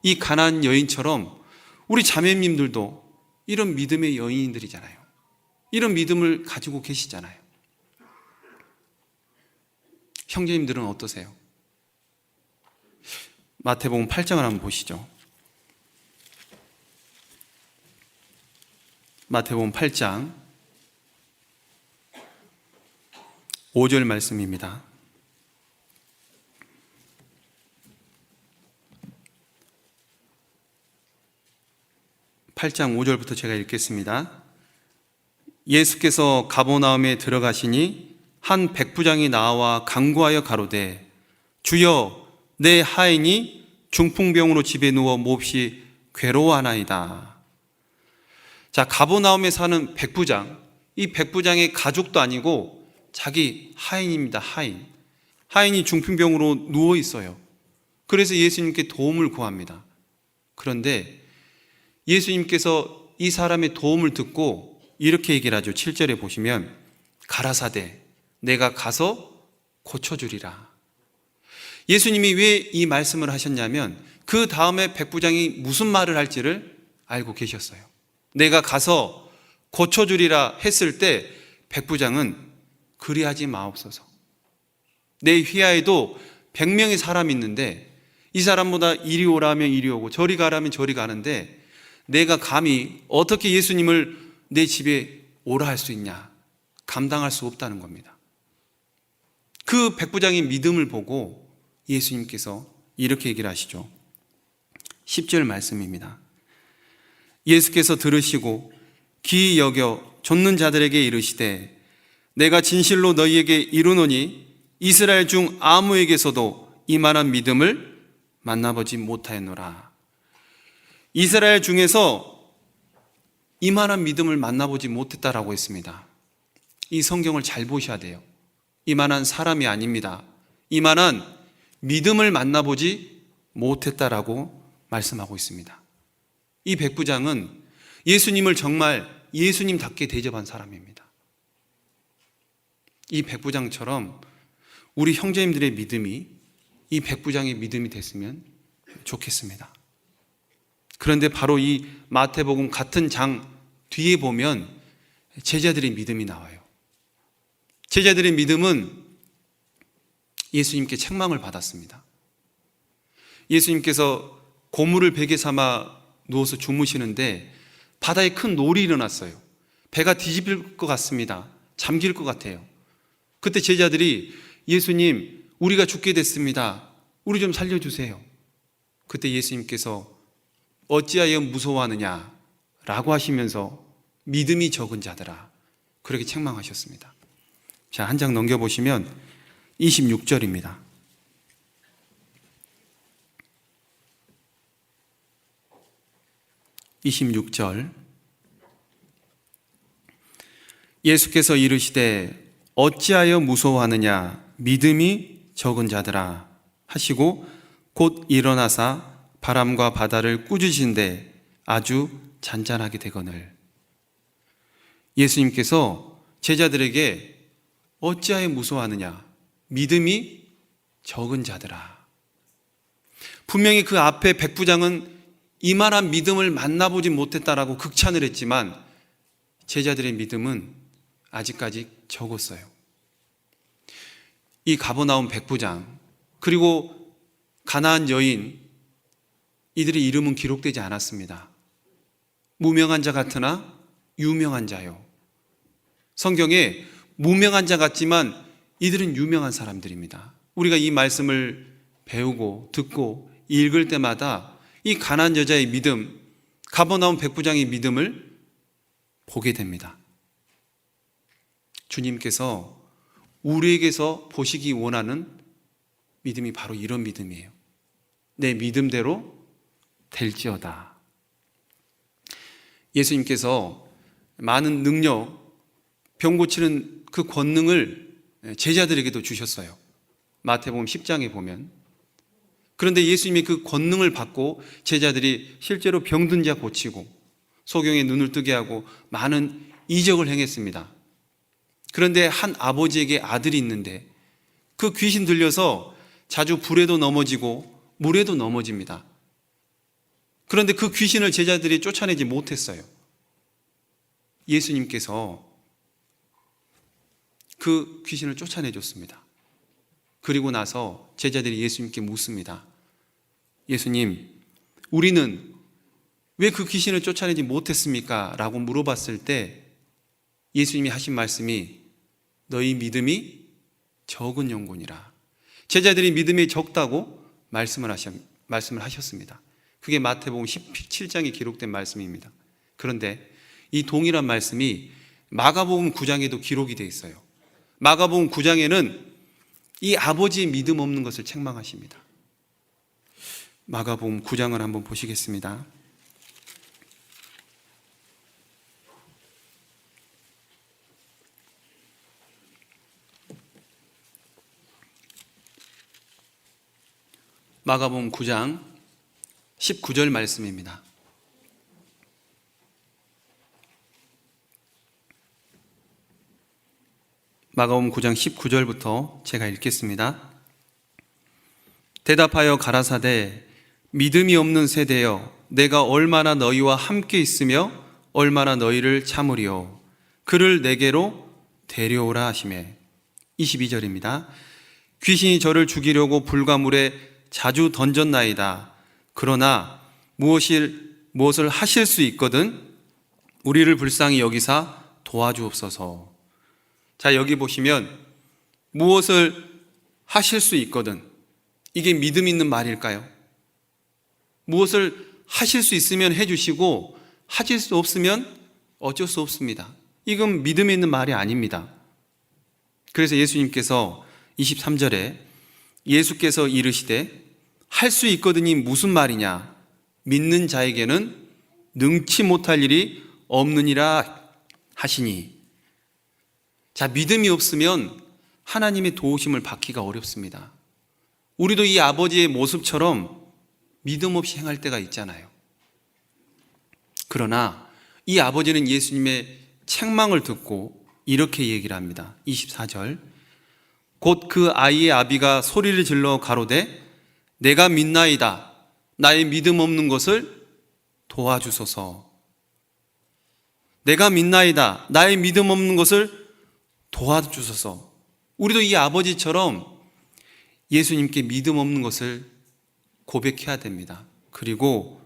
이 가난안 여인처럼 우리 자매님들도 이런 믿음의 여인들이잖아요. 이런 믿음을 가지고 계시잖아요. 형제님들은 어떠세요? 마태복음 8장을 한번 보시죠. 마태복음 8장 5절 말씀입니다. 8장 5절부터 제가 읽겠습니다. 예수께서 가버나움에 들어가시니 한 백부장이 나와 간구하여 가로되 주여 내 하인이 중풍병으로 집에 누워 몹시 괴로워하나이다. 자, 가버나움에 사는 백부장, 이 백부장의 가족도 아니고 자기 하인입니다. 하인이 중풍병으로 누워 있어요. 그래서 예수님께 도움을 구합니다. 그런데 예수님께서 이 사람의 도움을 듣고 이렇게 얘기를 하죠. 7절에 보시면 가라사대 내가 가서 고쳐주리라. 예수님이 왜 이 말씀을 하셨냐면 그 다음에 백부장이 무슨 말을 할지를 알고 계셨어요. 내가 가서 고쳐주리라 했을 때 백부장은 그리하지 마옵소서. 내 휘하에도 100명의 사람이 있는데 이 사람보다 이리 오라 하면 이리 오고 저리 가라 하면 저리 가는데 내가 감히 어떻게 예수님을 내 집에 오라 할 수 있냐? 감당할 수 없다는 겁니다. 그 백부장의 믿음을 보고 예수님께서 이렇게 얘기를 하시죠. 10절 말씀입니다. 예수께서 들으시고 기이 여겨 좇는 자들에게 이르시되 내가 진실로 너희에게 이르노니 이스라엘 중 아무에게서도 이만한 믿음을 만나보지 못하였노라. 이스라엘 중에서 이만한 믿음을 만나보지 못했다라고 했습니다. 이 성경을 잘 보셔야 돼요. 이만한 사람이 아닙니다. 이만한 믿음을 만나보지 못했다라고 말씀하고 있습니다. 이 백부장은 예수님을 정말 예수님답게 대접한 사람입니다. 이 백부장처럼 우리 형제님들의 믿음이 이 백부장의 믿음이 됐으면 좋겠습니다. 그런데 바로 이 마태복음 같은 장 뒤에 보면 제자들의 믿음이 나와요. 제자들의 믿음은 예수님께 책망을 받았습니다. 예수님께서 고물을 베개 삼아 누워서 주무시는데 바다에 큰 놀이 일어났어요. 배가 뒤집힐 것 같습니다. 잠길 것 같아요. 그때 제자들이 예수님, 우리가 죽게 됐습니다. 우리 좀 살려주세요. 그때 예수님께서 어찌하여 무서워하느냐 라고 하시면서 믿음이 적은 자들아 그렇게 책망하셨습니다. 자, 한 장 넘겨보시면 26절입니다. 26절 예수께서 이르시되 어찌하여 무서워하느냐 믿음이 적은 자들아 하시고 곧 일어나사 바람과 바다를 꾸짖으신데 아주 잔잔하게 되거늘. 예수님께서 제자들에게 어찌하여 무서워하느냐, 믿음이 적은 자들아. 분명히 그 앞에 백부장은 이만한 믿음을 만나보지 못했다라고 극찬을 했지만 제자들의 믿음은 아직까지 적었어요. 이 가버나움 백부장 그리고 가나안 여인, 이들의 이름은 기록되지 않았습니다. 무명한 자 같으나 유명한 자요. 성경에 무명한 자 같지만 이들은 유명한 사람들입니다. 우리가 이 말씀을 배우고 듣고 읽을 때마다 이 가나안 여자의 믿음, 가버나움 백부장의 믿음을 보게 됩니다. 주님께서 우리에게서 보시기 원하는 믿음이 바로 이런 믿음이에요. 내 믿음대로 될지어다. 예수님께서 많은 능력, 병 고치는 그 권능을 제자들에게도 주셨어요. 마태복음 10장에 보면. 그런데 예수님이 그 권능을 받고 제자들이 실제로 병든 자 고치고 소경의 눈을 뜨게 하고 많은 이적을 행했습니다. 그런데 한 아버지에게 아들이 있는데 그 귀신 들려서 자주 불에도 넘어지고 물에도 넘어집니다. 그런데 그 귀신을 제자들이 쫓아내지 못했어요. 예수님께서 그 귀신을 쫓아내줬습니다. 그리고 나서 제자들이 예수님께 묻습니다. 예수님, 우리는 왜 그 귀신을 쫓아내지 못했습니까? 라고 물어봤을 때 예수님이 하신 말씀이 너희 믿음이 적은 영혼이라. 제자들이 믿음이 적다고 말씀을 하셨습니다. 그게 마태복음 17장에 기록된 말씀입니다. 그런데 이 동일한 말씀이 마가복음 9장에도 기록이 되어 있어요. 마가복음 9장에는 이 아버지의 믿음 없는 것을 책망하십니다. 마가복음 9장을 한번 보시겠습니다. 마가복음 9장 19절 말씀입니다. 마가복음 9장 19절부터 제가 읽겠습니다. 대답하여 가라사대 믿음이 없는 세대여 내가 얼마나 너희와 함께 있으며 얼마나 너희를 참으리요 그를 내게로 데려오라 하시매. 22절입니다. 귀신이 저를 죽이려고 불가물에 자주 던졌나이다. 그러나 무엇을 하실 수 있거든 우리를 불쌍히 여기사 도와주옵소서. 자, 여기 보시면 무엇을 하실 수 있거든, 이게 믿음 있는 말일까요? 무엇을 하실 수 있으면 해주시고 하실 수 없으면 어쩔 수 없습니다. 이건 믿음 있는 말이 아닙니다. 그래서 예수님께서 23절에 예수께서 이르시되 할 수 있거든이 무슨 말이냐? 믿는 자에게는 능치 못할 일이 없느니라 하시니. 자, 믿음이 없으면 하나님의 도우심을 받기가 어렵습니다. 우리도 이 아버지의 모습처럼 믿음 없이 행할 때가 있잖아요. 그러나 이 아버지는 예수님의 책망을 듣고 이렇게 얘기를 합니다. 24절. 곧 그 아이의 아비가 소리를 질러 가로되 내가 믿나이다. 나의 믿음 없는 것을 도와주소서. 내가 믿나이다. 나의 믿음 없는 것을 도와주소서. 우리도 이 아버지처럼 예수님께 믿음 없는 것을 고백해야 됩니다. 그리고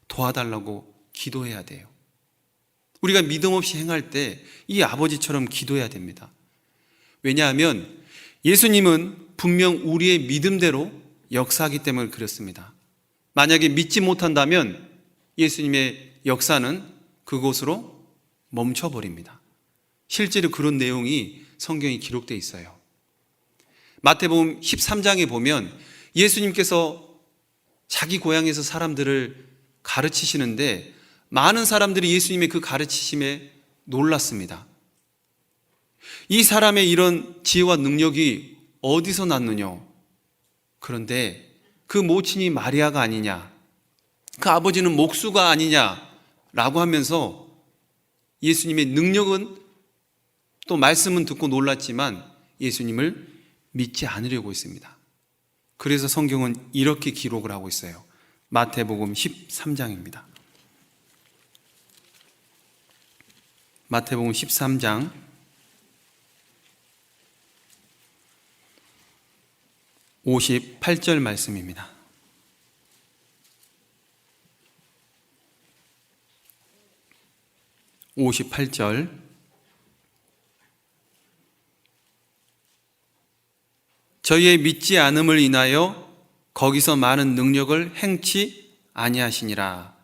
도와달라고 기도해야 돼요. 우리가 믿음 없이 행할 때 이 아버지처럼 기도해야 됩니다. 왜냐하면 예수님은 분명 우리의 믿음대로 역사하기 때문에 그렇습니다. 만약에 믿지 못한다면 예수님의 역사는 그곳으로 멈춰버립니다. 실제로 그런 내용이 성경에 기록되어 있어요. 마태복음 13장에 보면 예수님께서 자기 고향에서 사람들을 가르치시는데 많은 사람들이 예수님의 그 가르치심에 놀랐습니다. 이 사람의 이런 지혜와 능력이 어디서 났느냐? 그런데 그 모친이 마리아가 아니냐, 그 아버지는 목수가 아니냐라고 하면서 예수님의 능력은 또 말씀은 듣고 놀랐지만 예수님을 믿지 않으려고 했습니다. 그래서 성경은 이렇게 기록을 하고 있어요. 마태복음 13장입니다. 마태복음 13장 58절 말씀입니다. 저희의 믿지 않음을 인하여 거기서 많은 능력을 행치 아니하시니라.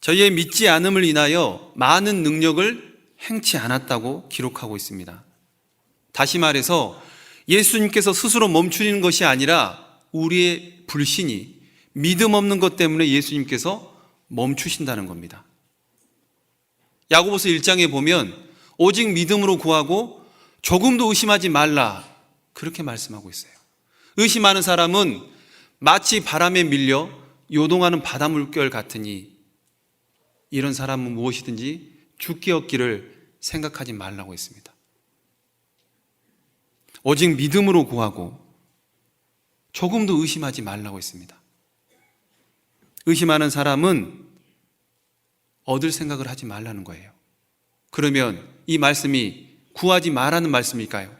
저희의 믿지 않음을 인하여 많은 능력을 행치 않았다고 기록하고 있습니다. 다시 말해서 예수님께서 스스로 멈추는 것이 아니라 우리의 불신이, 믿음 없는 것 때문에 예수님께서 멈추신다는 겁니다. 야고보서 1장에 보면 오직 믿음으로 구하고 조금도 의심하지 말라, 그렇게 말씀하고 있어요. 의심하는 사람은 마치 바람에 밀려 요동하는 바닷물결 같으니 이런 사람은 무엇이든지 죽기 얻기를 생각하지 말라고 했습니다. 오직 믿음으로 구하고 조금도 의심하지 말라고 했습니다. 의심하는 사람은 얻을 생각을 하지 말라는 거예요. 그러면 이 말씀이 구하지 말라는 말씀일까요?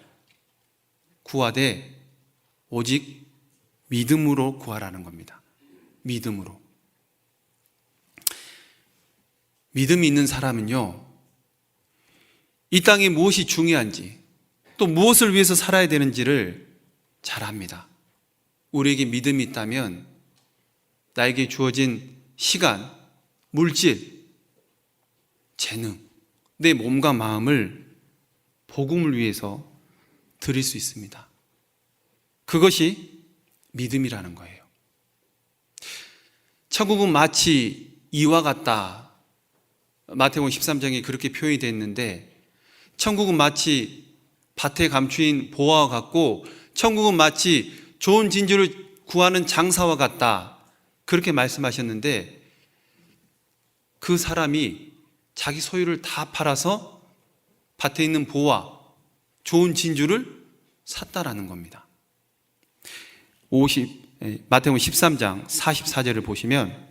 구하되 오직 믿음으로 구하라는 겁니다. 믿음으로. 믿음이 있는 사람은요, 이 땅에 무엇이 중요한지, 또 무엇을 위해서 살아야 되는지를 잘 압니다. 우리에게 믿음이 있다면 나에게 주어진 시간, 물질, 재능, 내 몸과 마음을 복음을 위해서 드릴 수 있습니다. 그것이 믿음이라는 거예요. 천국은 마치 이와 같다. 마태복음 13장에 그렇게 표현이 됐는데, 천국은 마치 밭에 감추인 보화와 같고 천국은 마치 좋은 진주를 구하는 장사와 같다, 그렇게 말씀하셨는데, 그 사람이 자기 소유를 다 팔아서 밭에 있는 보화, 좋은 진주를 샀다라는 겁니다. 마태복음 13장 44절을 보시면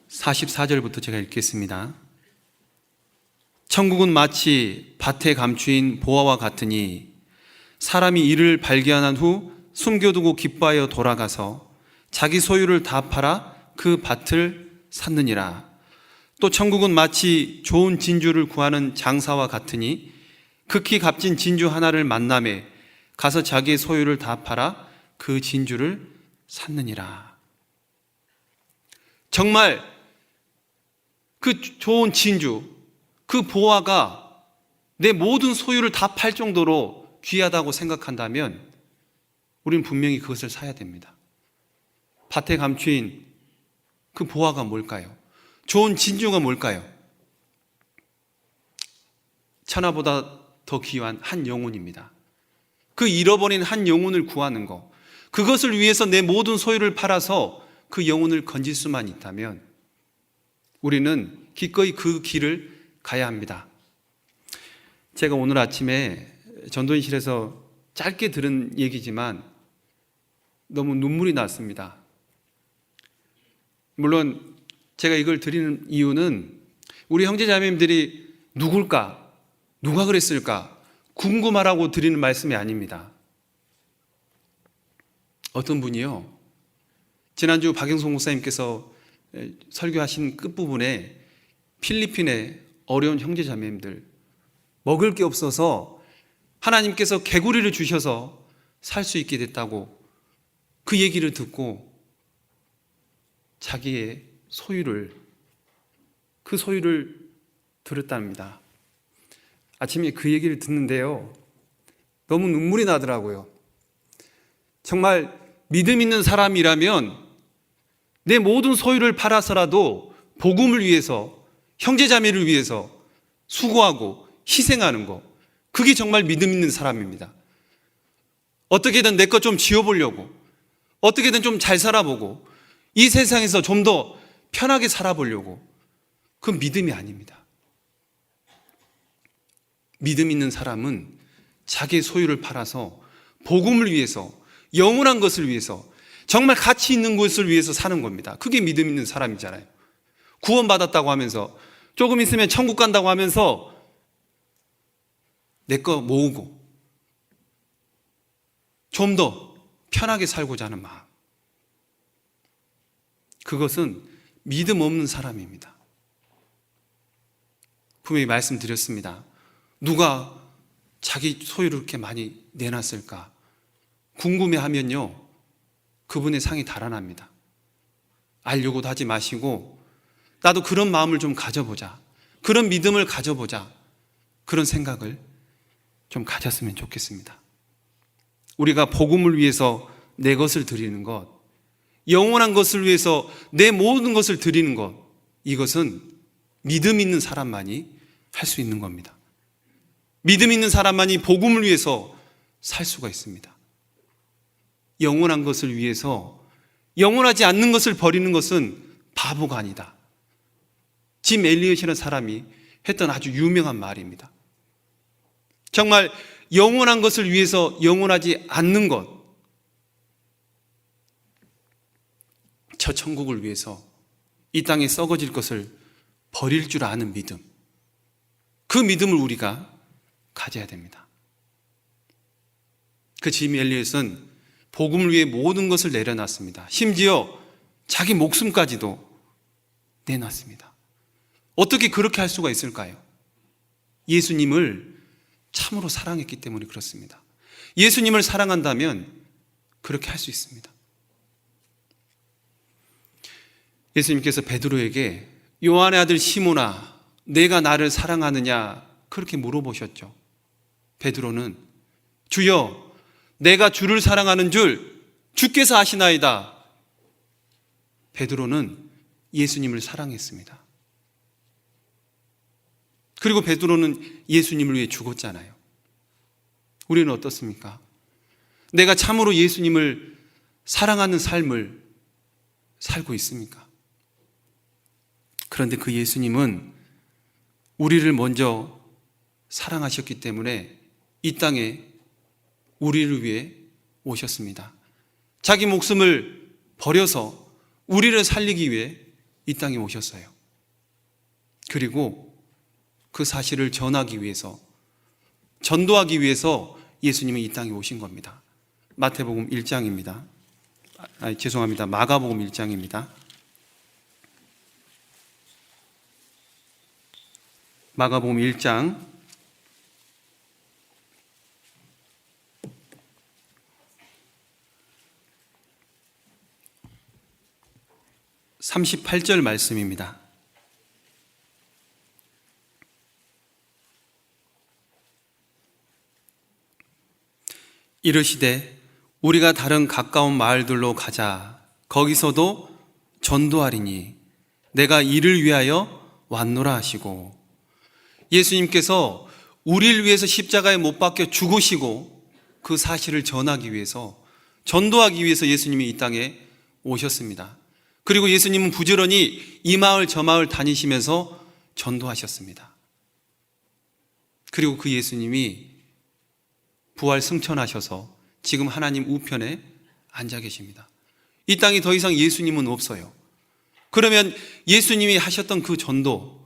44절부터 제가 읽겠습니다. 천국은 마치 밭에 감추인 보화와 같으니 사람이 이를 발견한 후 숨겨두고 기뻐하여 돌아가서 자기 소유를 다 팔아 그 밭을 샀느니라. 또 천국은 마치 좋은 진주를 구하는 장사와 같으니 극히 값진 진주 하나를 만나매 가서 자기의 소유를 다 팔아 그 진주를 샀느니라. 정말 그 좋은 진주, 그 보화가 내 모든 소유를 다 팔 정도로 귀하다고 생각한다면 우리는 분명히 그것을 사야 됩니다. 밭에 감추인 그 보화가 뭘까요? 좋은 진주가 뭘까요? 천하보다 더 귀한 한 영혼입니다. 그 잃어버린 한 영혼을 구하는 것, 그것을 위해서 내 모든 소유를 팔아서 그 영혼을 건질 수만 있다면 우리는 기꺼이 그 길을 가야 합니다. 제가 오늘 아침에 전도인실에서 짧게 들은 얘기지만 너무 눈물이 났습니다. 물론 제가 이걸 드리는 이유는 우리 형제자매님들이 누굴까, 누가 그랬을까 궁금하라고 드리는 말씀이 아닙니다. 어떤 분이요, 지난주 박영송 목사님께서 설교하신 끝부분에 필리핀의 어려운 형제자매님들, 먹을 게 없어서 하나님께서 개구리를 주셔서 살 수 있게 됐다고 그 얘기를 듣고 자기의 그 소유를 들었답니다. 아침에 그 얘기를 듣는데요, 너무 눈물이 나더라고요. 정말 믿음 있는 사람이라면 내 모든 소유를 팔아서라도 복음을 위해서, 형제자매를 위해서 수고하고 희생하는 거, 그게 정말 믿음 있는 사람입니다. 어떻게든 내 것 좀 지어보려고, 어떻게든 좀 잘 살아보고, 이 세상에서 좀 더 편하게 살아보려고. 그건 믿음이 아닙니다. 믿음 있는 사람은 자기의 소유를 팔아서 복음을 위해서, 영원한 것을 위해서, 정말 가치 있는 것을 위해서 사는 겁니다. 그게 믿음 있는 사람이잖아요. 구원받았다고 하면서, 조금 있으면 천국 간다고 하면서 내 거 모으고 좀 더 편하게 살고자 하는 마음, 그것은 믿음 없는 사람입니다. 분명히 말씀드렸습니다. 누가 자기 소유를 그렇게 많이 내놨을까 궁금해하면요, 그분의 상이 달아납니다. 알려고도 하지 마시고, 나도 그런 마음을 좀 가져보자, 그런 믿음을 가져보자, 그런 생각을 좀 가졌으면 좋겠습니다. 우리가 복음을 위해서 내 것을 드리는 것, 영원한 것을 위해서 내 모든 것을 드리는 것, 이것은 믿음 있는 사람만이 할 수 있는 겁니다. 믿음 있는 사람만이 복음을 위해서 살 수가 있습니다. 영원한 것을 위해서 영원하지 않는 것을 버리는 것은 바보가 아니다. 짐 엘리엇이라는 사람이 했던 아주 유명한 말입니다. 정말 영원한 것을 위해서 영원하지 않는 것, 저 천국을 위해서 이 땅에 썩어질 것을 버릴 줄 아는 믿음, 그 믿음을 우리가 가져야 됩니다. 그 짐 엘리엇은 복음을 위해 모든 것을 내려놨습니다. 심지어 자기 목숨까지도 내놨습니다. 어떻게 그렇게 할 수가 있을까요? 예수님을 참으로 사랑했기 때문에 그렇습니다. 예수님을 사랑한다면 그렇게 할 수 있습니다. 예수님께서 베드로에게 요한의 아들 시몬아, 내가 나를 사랑하느냐 그렇게 물어보셨죠. 베드로는 주여, 내가 주를 사랑하는 줄 주께서 아시나이다. 베드로는 예수님을 사랑했습니다. 그리고 베드로는 예수님을 위해 죽었잖아요. 우리는 어떻습니까? 내가 참으로 예수님을 사랑하는 삶을 살고 있습니까? 그런데 그 예수님은 우리를 먼저 사랑하셨기 때문에 이 땅에 우리를 위해 오셨습니다. 자기 목숨을 버려서 우리를 살리기 위해 이 땅에 오셨어요. 그리고 그 사실을 전하기 위해서, 전도하기 위해서 예수님은 이 땅에 오신 겁니다. 마태복음 1장입니다. 죄송합니다. 마가복음 1장입니다. 마가복음 1장 38절 말씀입니다. 이르시되 우리가 다른 가까운 마을들로 가자. 거기서도 전도하리니 내가 이를 위하여 왔노라 하시고, 예수님께서 우리를 위해서 십자가에 못 박혀 죽으시고 그 사실을 전하기 위해서, 전도하기 위해서 예수님이 이 땅에 오셨습니다. 그리고 예수님은 부지런히 이 마을 저 마을 다니시면서 전도하셨습니다. 그리고 그 예수님이 부활 승천하셔서 지금 하나님 우편에 앉아 계십니다. 이 땅에 더 이상 예수님은 없어요. 그러면 예수님이 하셨던 그 전도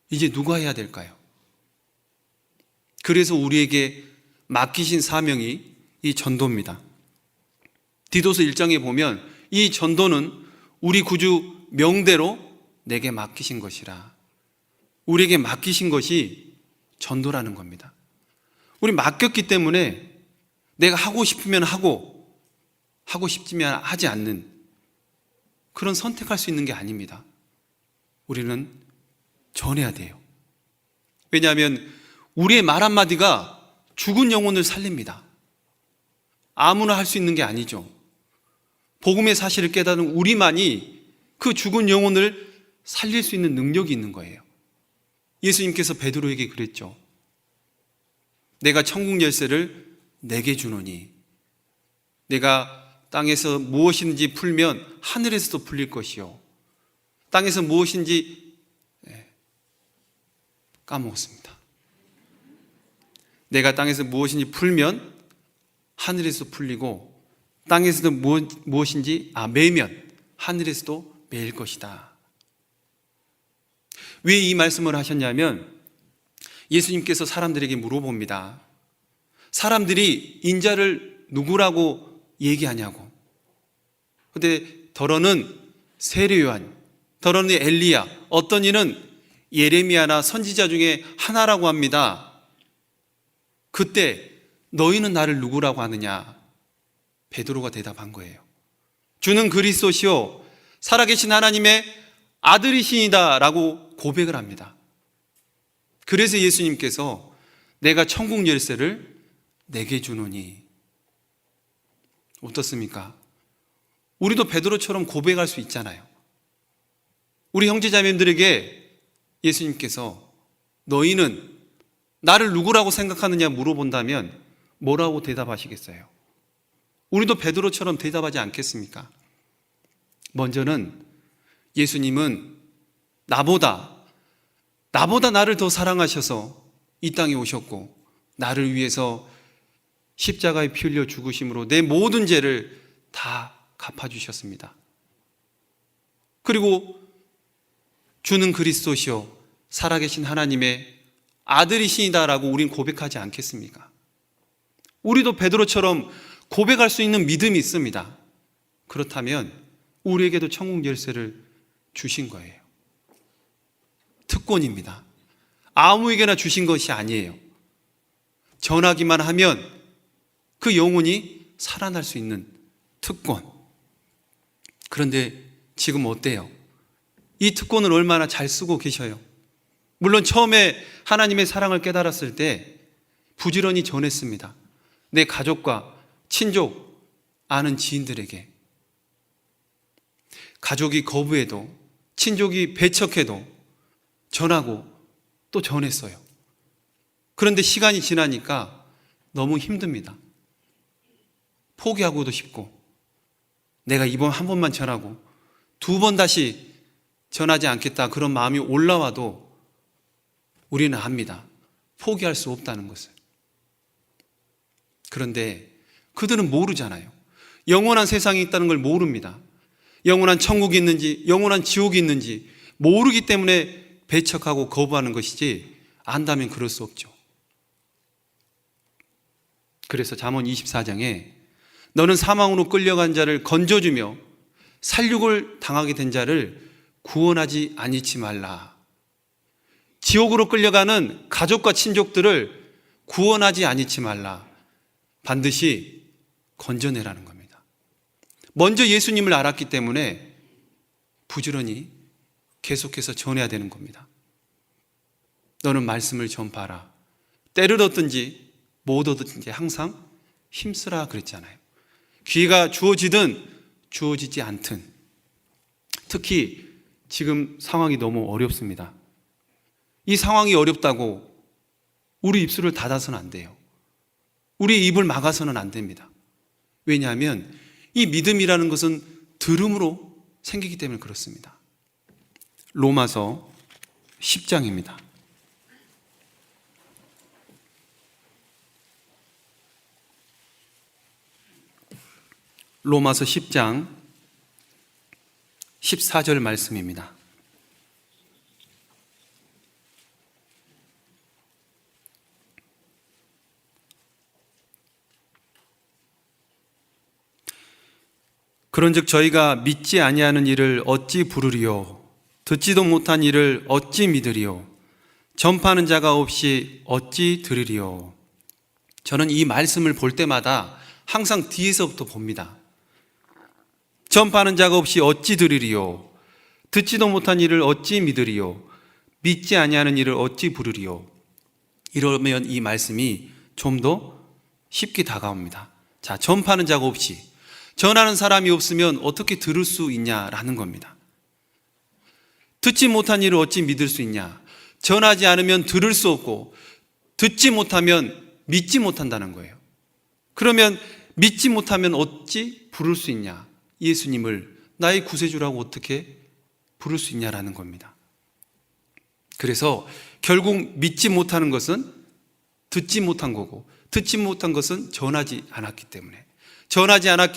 이제 누가 해야 될까요? 그래서 우리에게 맡기신 사명이 이 전도입니다. 디도서 1장에 보면 이 전도는 우리 구주 명대로 내게 맡기신 것이라, 우리에게 맡기신 것이 전도라는 겁니다. 우리 맡겼기 때문에 내가 하고 싶으면 하고, 하고 싶지만 하지 않는 그런 선택할 수 있는 게 아닙니다. 우리는 전해야 돼요. 왜냐하면 우리의 말 한마디가 죽은 영혼을 살립니다. 아무나 할 수 있는 게 아니죠. 복음의 사실을 깨닫는 우리만이 그 죽은 영혼을 살릴 수 있는 능력이 있는 거예요. 예수님께서 베드로에게 그랬죠. 내가 천국 열쇠를 내게 주노니 내가 땅에서 무엇이든지 풀면 하늘에서도 풀릴 것이요. 땅에서 무엇인지 까먹었습니다. 내가 땅에서 무엇인지 풀면 하늘에서도 풀리고 땅에서도 무엇인지 매면 하늘에서도 매일 것이다. 왜 이 말씀을 하셨냐면 예수님께서 사람들에게 물어봅니다. 사람들이 인자를 누구라고 얘기하냐고. 그런데 더러는 세례 요한, 더러는 엘리야, 어떤 이는 예레미야나 선지자 중에 하나라고 합니다. 그때 너희는 나를 누구라고 하느냐? 베드로가 대답한 거예요. 주는 그리스도시요 살아계신 하나님의 아들이시니다 라고 고백을 합니다. 그래서 예수님께서 내가 천국 열쇠를 내게 주노니. 어떻습니까? 우리도 베드로처럼 고백할 수 있잖아요. 우리 형제자매들에게 예수님께서 너희는 나를 누구라고 생각하느냐 물어본다면 뭐라고 대답하시겠어요? 우리도 베드로처럼 대답하지 않겠습니까? 먼저는 예수님은 나보다 나를 더 사랑하셔서 이 땅에 오셨고 나를 위해서 십자가에 피 흘려 죽으심으로 내 모든 죄를 다 갚아주셨습니다. 그리고 주는 그리스도시요 살아계신 하나님의 아들이시니다라고 우린 고백하지 않겠습니까? 우리도 베드로처럼 고백할 수 있는 믿음이 있습니다. 그렇다면 우리에게도 천국 열쇠를 주신 거예요. 특권입니다. 아무에게나 주신 것이 아니에요. 전하기만 하면 그 영혼이 살아날 수 있는 특권. 그런데 지금 어때요? 이 특권을 얼마나 잘 쓰고 계셔요? 물론 처음에 하나님의 사랑을 깨달았을 때 부지런히 전했습니다. 내 가족과 친족, 아는 지인들에게. 가족이 거부해도 친족이 배척해도 전하고 또 전했어요. 그런데 시간이 지나니까 너무 힘듭니다. 포기하고도 싶고 내가 이번 한 번만 전하고 두 번 다시 전하지 않겠다 그런 마음이 올라와도 우리는 압니다. 포기할 수 없다는 것을. 그런데 그들은 모르잖아요. 영원한 세상이 있다는 걸 모릅니다. 영원한 천국이 있는지 영원한 지옥이 있는지 모르기 때문에 배척하고 거부하는 것이지 안다면 그럴 수 없죠. 그래서 잠언 24장에 너는 사망으로 끌려간 자를 건져주며 살육을 당하게 된 자를 구원하지 아니치 말라. 지옥으로 끌려가는 가족과 친족들을 구원하지 아니치 말라. 반드시 건져내라는 겁니다. 먼저 예수님을 알았기 때문에 부지런히 계속해서 전해야 되는 겁니다. 너는 말씀을 전파하라. 때를 얻든지 못 얻든지 항상 힘쓰라 그랬잖아요. 기회가 주어지든 주어지지 않든 특히 지금 상황이 너무 어렵습니다. 이 상황이 어렵다고 우리 입술을 닫아서는 안 돼요. 우리 입을 막아서는 안 됩니다. 왜냐하면 이 믿음이라는 것은 들음으로 생기기 때문에 그렇습니다. 로마서 10장입니다. 로마서 10장 14절 말씀입니다. 그런즉 저희가 믿지 아니하는 일을 어찌 부르리요? 듣지도 못한 일을 어찌 믿으리요? 전파하는 자가 없이 어찌 들으리요? 저는 이 말씀을 볼 때마다 항상 뒤에서부터 봅니다. 전파하는 자가 없이 어찌 들으리요? 듣지도 못한 일을 어찌 믿으리요? 믿지 아니하는 일을 어찌 부르리요? 이러면 이 말씀이 좀 더 쉽게 다가옵니다. 자, 전파하는 자가 없이 전하는 사람이 없으면 어떻게 들을 수 있냐라는 겁니다. 듣지 못한 일을 어찌 믿을 수 있냐? 전하지 않으면 들을 수 없고 듣지 못하면 믿지 못한다는 거예요. 그러면 믿지 못하면 어찌 부를 수 있냐? 예수님을 나의 구세주라고 어떻게 부를 수 있냐라는 겁니다. 그래서 결국 믿지 못하는 것은 듣지 못한 거고, 듣지 못한 것은 전하지 않았기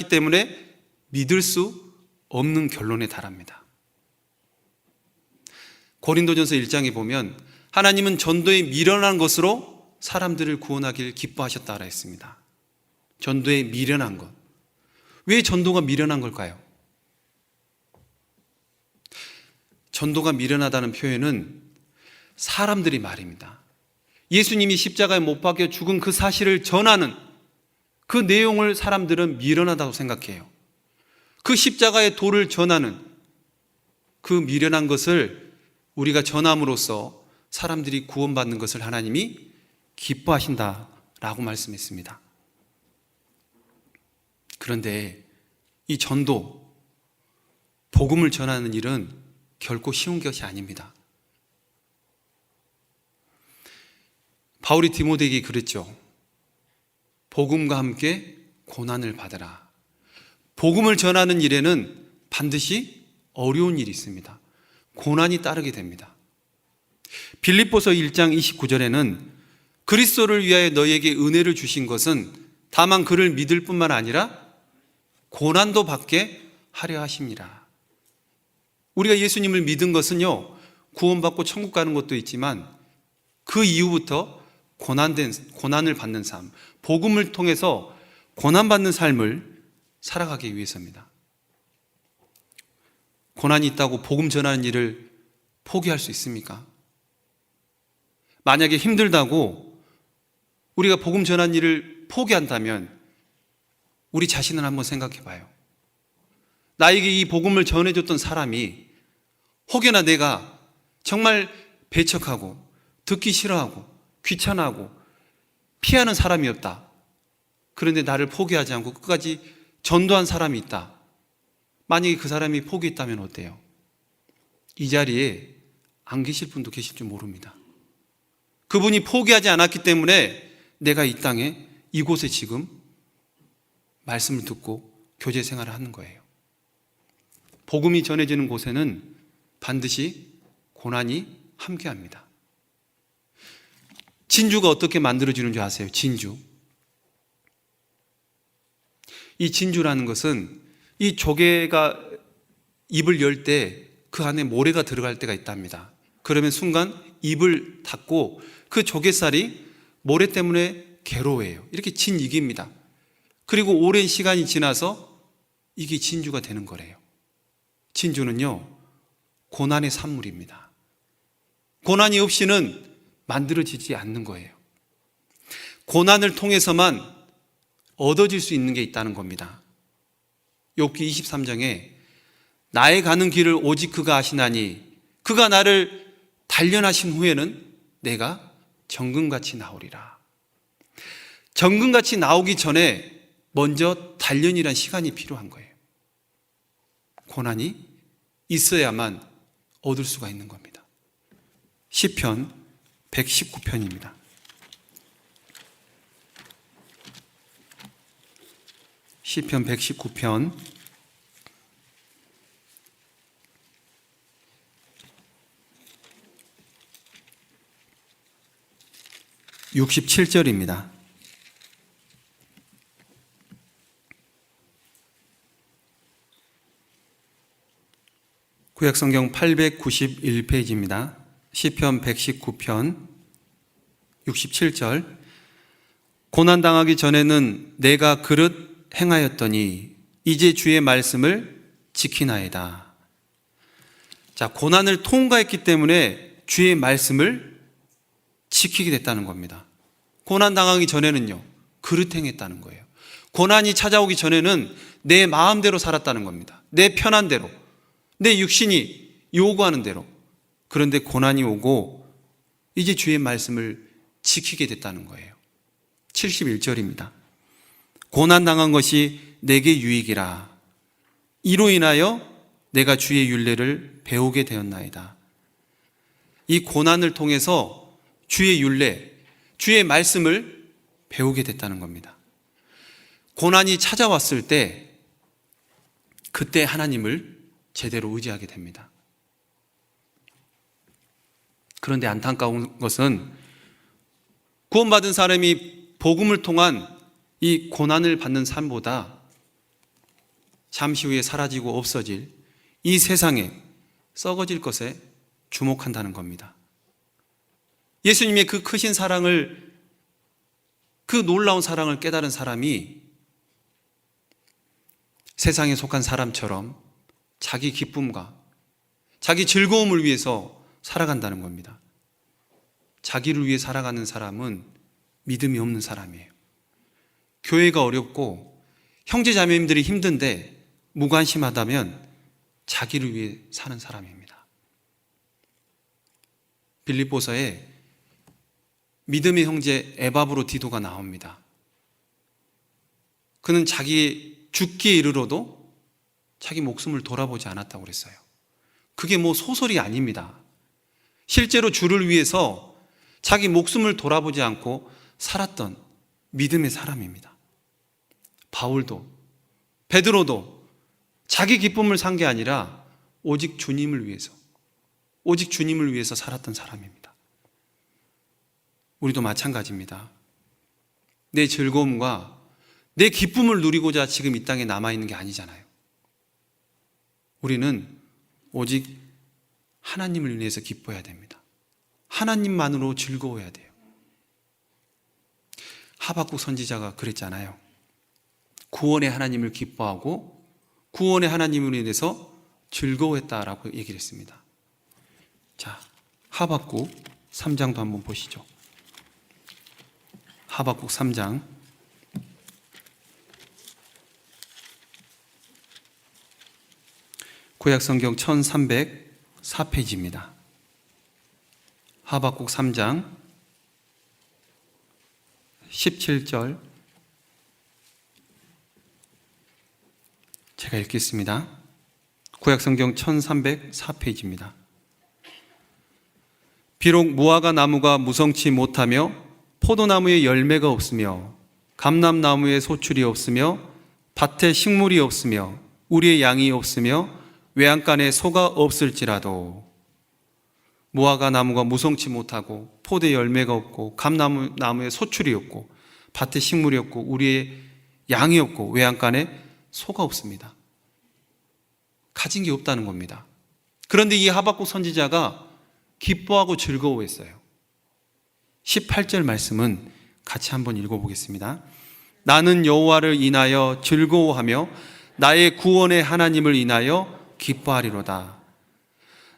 때문에 믿을 수 없는 결론에 달합니다. 고린도전서 1장에 보면 하나님은 전도에 미련한 것으로 사람들을 구원하길 기뻐하셨다라 했습니다. 전도에 미련한 것. 왜 전도가 미련한 걸까요? 전도가 미련하다는 표현은 사람들이 말입니다. 예수님이 십자가에 못 박혀 죽은 그 사실을 전하는 그 내용을 사람들은 미련하다고 생각해요. 그 십자가의 도를 전하는 그 미련한 것을 우리가 전함으로써 사람들이 구원받는 것을 하나님이 기뻐하신다라고 말씀했습니다. 그런데 이 전도, 복음을 전하는 일은 결코 쉬운 것이 아닙니다. 바울이 디모데에게 그랬죠. 복음과 함께 고난을 받으라. 복음을 전하는 일에는 반드시 어려운 일이 있습니다. 고난이 따르게 됩니다. 빌립보서 1장 29절에는 그리스도를 위하여 너희에게 은혜를 주신 것은 다만 그를 믿을 뿐만 아니라 고난도 받게 하려 하심이라. 우리가 예수님을 믿은 것은요, 구원받고 천국 가는 것도 있지만 그 이후부터 고난을 받는 삶, 복음을 통해서 고난받는 삶을 살아가기 위해서입니다. 고난이 있다고 복음 전하는 일을 포기할 수 있습니까? 만약에 힘들다고 우리가 복음 전하는 일을 포기한다면 우리 자신을 한번 생각해 봐요. 나에게 이 복음을 전해줬던 사람이 혹여나 내가 정말 배척하고 듣기 싫어하고 귀찮아하고 피하는 사람이었다. 그런데 나를 포기하지 않고 끝까지 전도한 사람이 있다. 만약에 그 사람이 포기했다면 어때요? 이 자리에 안 계실 분도 계실 줄 모릅니다. 그분이 포기하지 않았기 때문에 내가 이 땅에 이곳에 지금 말씀을 듣고 교제 생활을 하는 거예요. 복음이 전해지는 곳에는 반드시 고난이 함께합니다. 진주가 어떻게 만들어지는 줄 아세요? 진주. 이 진주라는 것은 이 조개가 입을 열 때 그 안에 모래가 들어갈 때가 있답니다. 그러면 순간 입을 닫고 그 조개살이 모래 때문에 괴로워해요. 이렇게 진이깁니다. 그리고 오랜 시간이 지나서 이게 진주가 되는 거래요. 진주는요, 고난의 산물입니다. 고난이 없이는 만들어지지 않는 거예요. 고난을 통해서만 얻어질 수 있는 게 있다는 겁니다. 욥기 23장에 나의 가는 길을 오직 그가 아시나니 그가 나를 단련하신 후에는 내가 정금같이 나오리라. 정금같이 나오기 전에 먼저 단련이란 시간이 필요한 거예요. 고난이 있어야만 얻을 수가 있는 겁니다. 시편 119편입니다. 시편 119편 67절입니다. 구약성경 891페이지입니다. 시편 119편 67절. 고난당하기 전에는 내가 그릇 행하였더니 이제 주의 말씀을 지키나이다. 자, 고난을 통과했기 때문에 주의 말씀을 지키게 됐다는 겁니다. 고난당하기 전에는요, 그릇 행했다는 거예요. 고난이 찾아오기 전에는 내 마음대로 살았다는 겁니다. 내 편한 대로, 내 육신이 요구하는 대로. 그런데 고난이 오고 이제 주의 말씀을 지키게 됐다는 거예요. 71절입니다. 고난당한 것이 내게 유익이라. 이로 인하여 내가 주의 율례를 배우게 되었나이다. 이 고난을 통해서 주의 율례, 주의 말씀을 배우게 됐다는 겁니다. 고난이 찾아왔을 때 그때 하나님을 제대로 의지하게 됩니다. 그런데 안타까운 것은 구원받은 사람이 복음을 통한 이 고난을 받는 삶보다 잠시 후에 사라지고 없어질 이 세상에 썩어질 것에 주목한다는 겁니다. 예수님의 그 크신 사랑을, 그 놀라운 사랑을 깨달은 사람이 세상에 속한 사람처럼 자기 기쁨과 자기 즐거움을 위해서 살아간다는 겁니다. 자기를 위해 살아가는 사람은 믿음이 없는 사람이에요. 교회가 어렵고 형제 자매님들이 힘든데 무관심하다면 자기를 위해 사는 사람입니다. 빌립보서에 믿음의 형제 에바브로 디도가 나옵니다. 그는 자기 죽기에 이르러도 자기 목숨을 돌아보지 않았다고 그랬어요. 그게 뭐 소설이 아닙니다. 실제로 주를 위해서 자기 목숨을 돌아보지 않고 살았던 믿음의 사람입니다. 바울도, 베드로도 자기 기쁨을 산 게 아니라 오직 주님을 위해서 살았던 사람입니다. 우리도 마찬가지입니다. 내 즐거움과 내 기쁨을 누리고자 지금 이 땅에 남아있는 게 아니잖아요. 우리는 오직 하나님을 인해서 기뻐해야 됩니다. 하나님만으로 즐거워해야 돼요. 하박국 선지자가 그랬잖아요. 구원의 하나님을 기뻐하고 구원의 하나님으로 인해서 즐거워했다라고 얘기를 했습니다. 자, 하박국 3장도 한번 보시죠. 하박국 3장 구약성경 1304페이지입니다. 하박국 3장 17절 제가 읽겠습니다. 구약성경 1304페이지입니다. 비록 무화과 나무가 무성치 못하며 포도나무에 열매가 없으며 감람나무에 소출이 없으며 밭에 식물이 없으며 우리의 양이 없으며 외양간에 소가 없을지라도 무화과 나무가 무성치 못하고 포도에 열매가 없고 감람나무에 소출이 없고 밭에 식물이 없고 우리의 양이 없고 외양간에 소가 없습니다. 가진 게 없다는 겁니다. 그런데 이 하박국 선지자가 기뻐하고 즐거워했어요. 18절 말씀은 같이 한번 읽어보겠습니다. 나는 여호와를 인하여 즐거워하며 나의 구원의 하나님을 인하여 기뻐하리로다.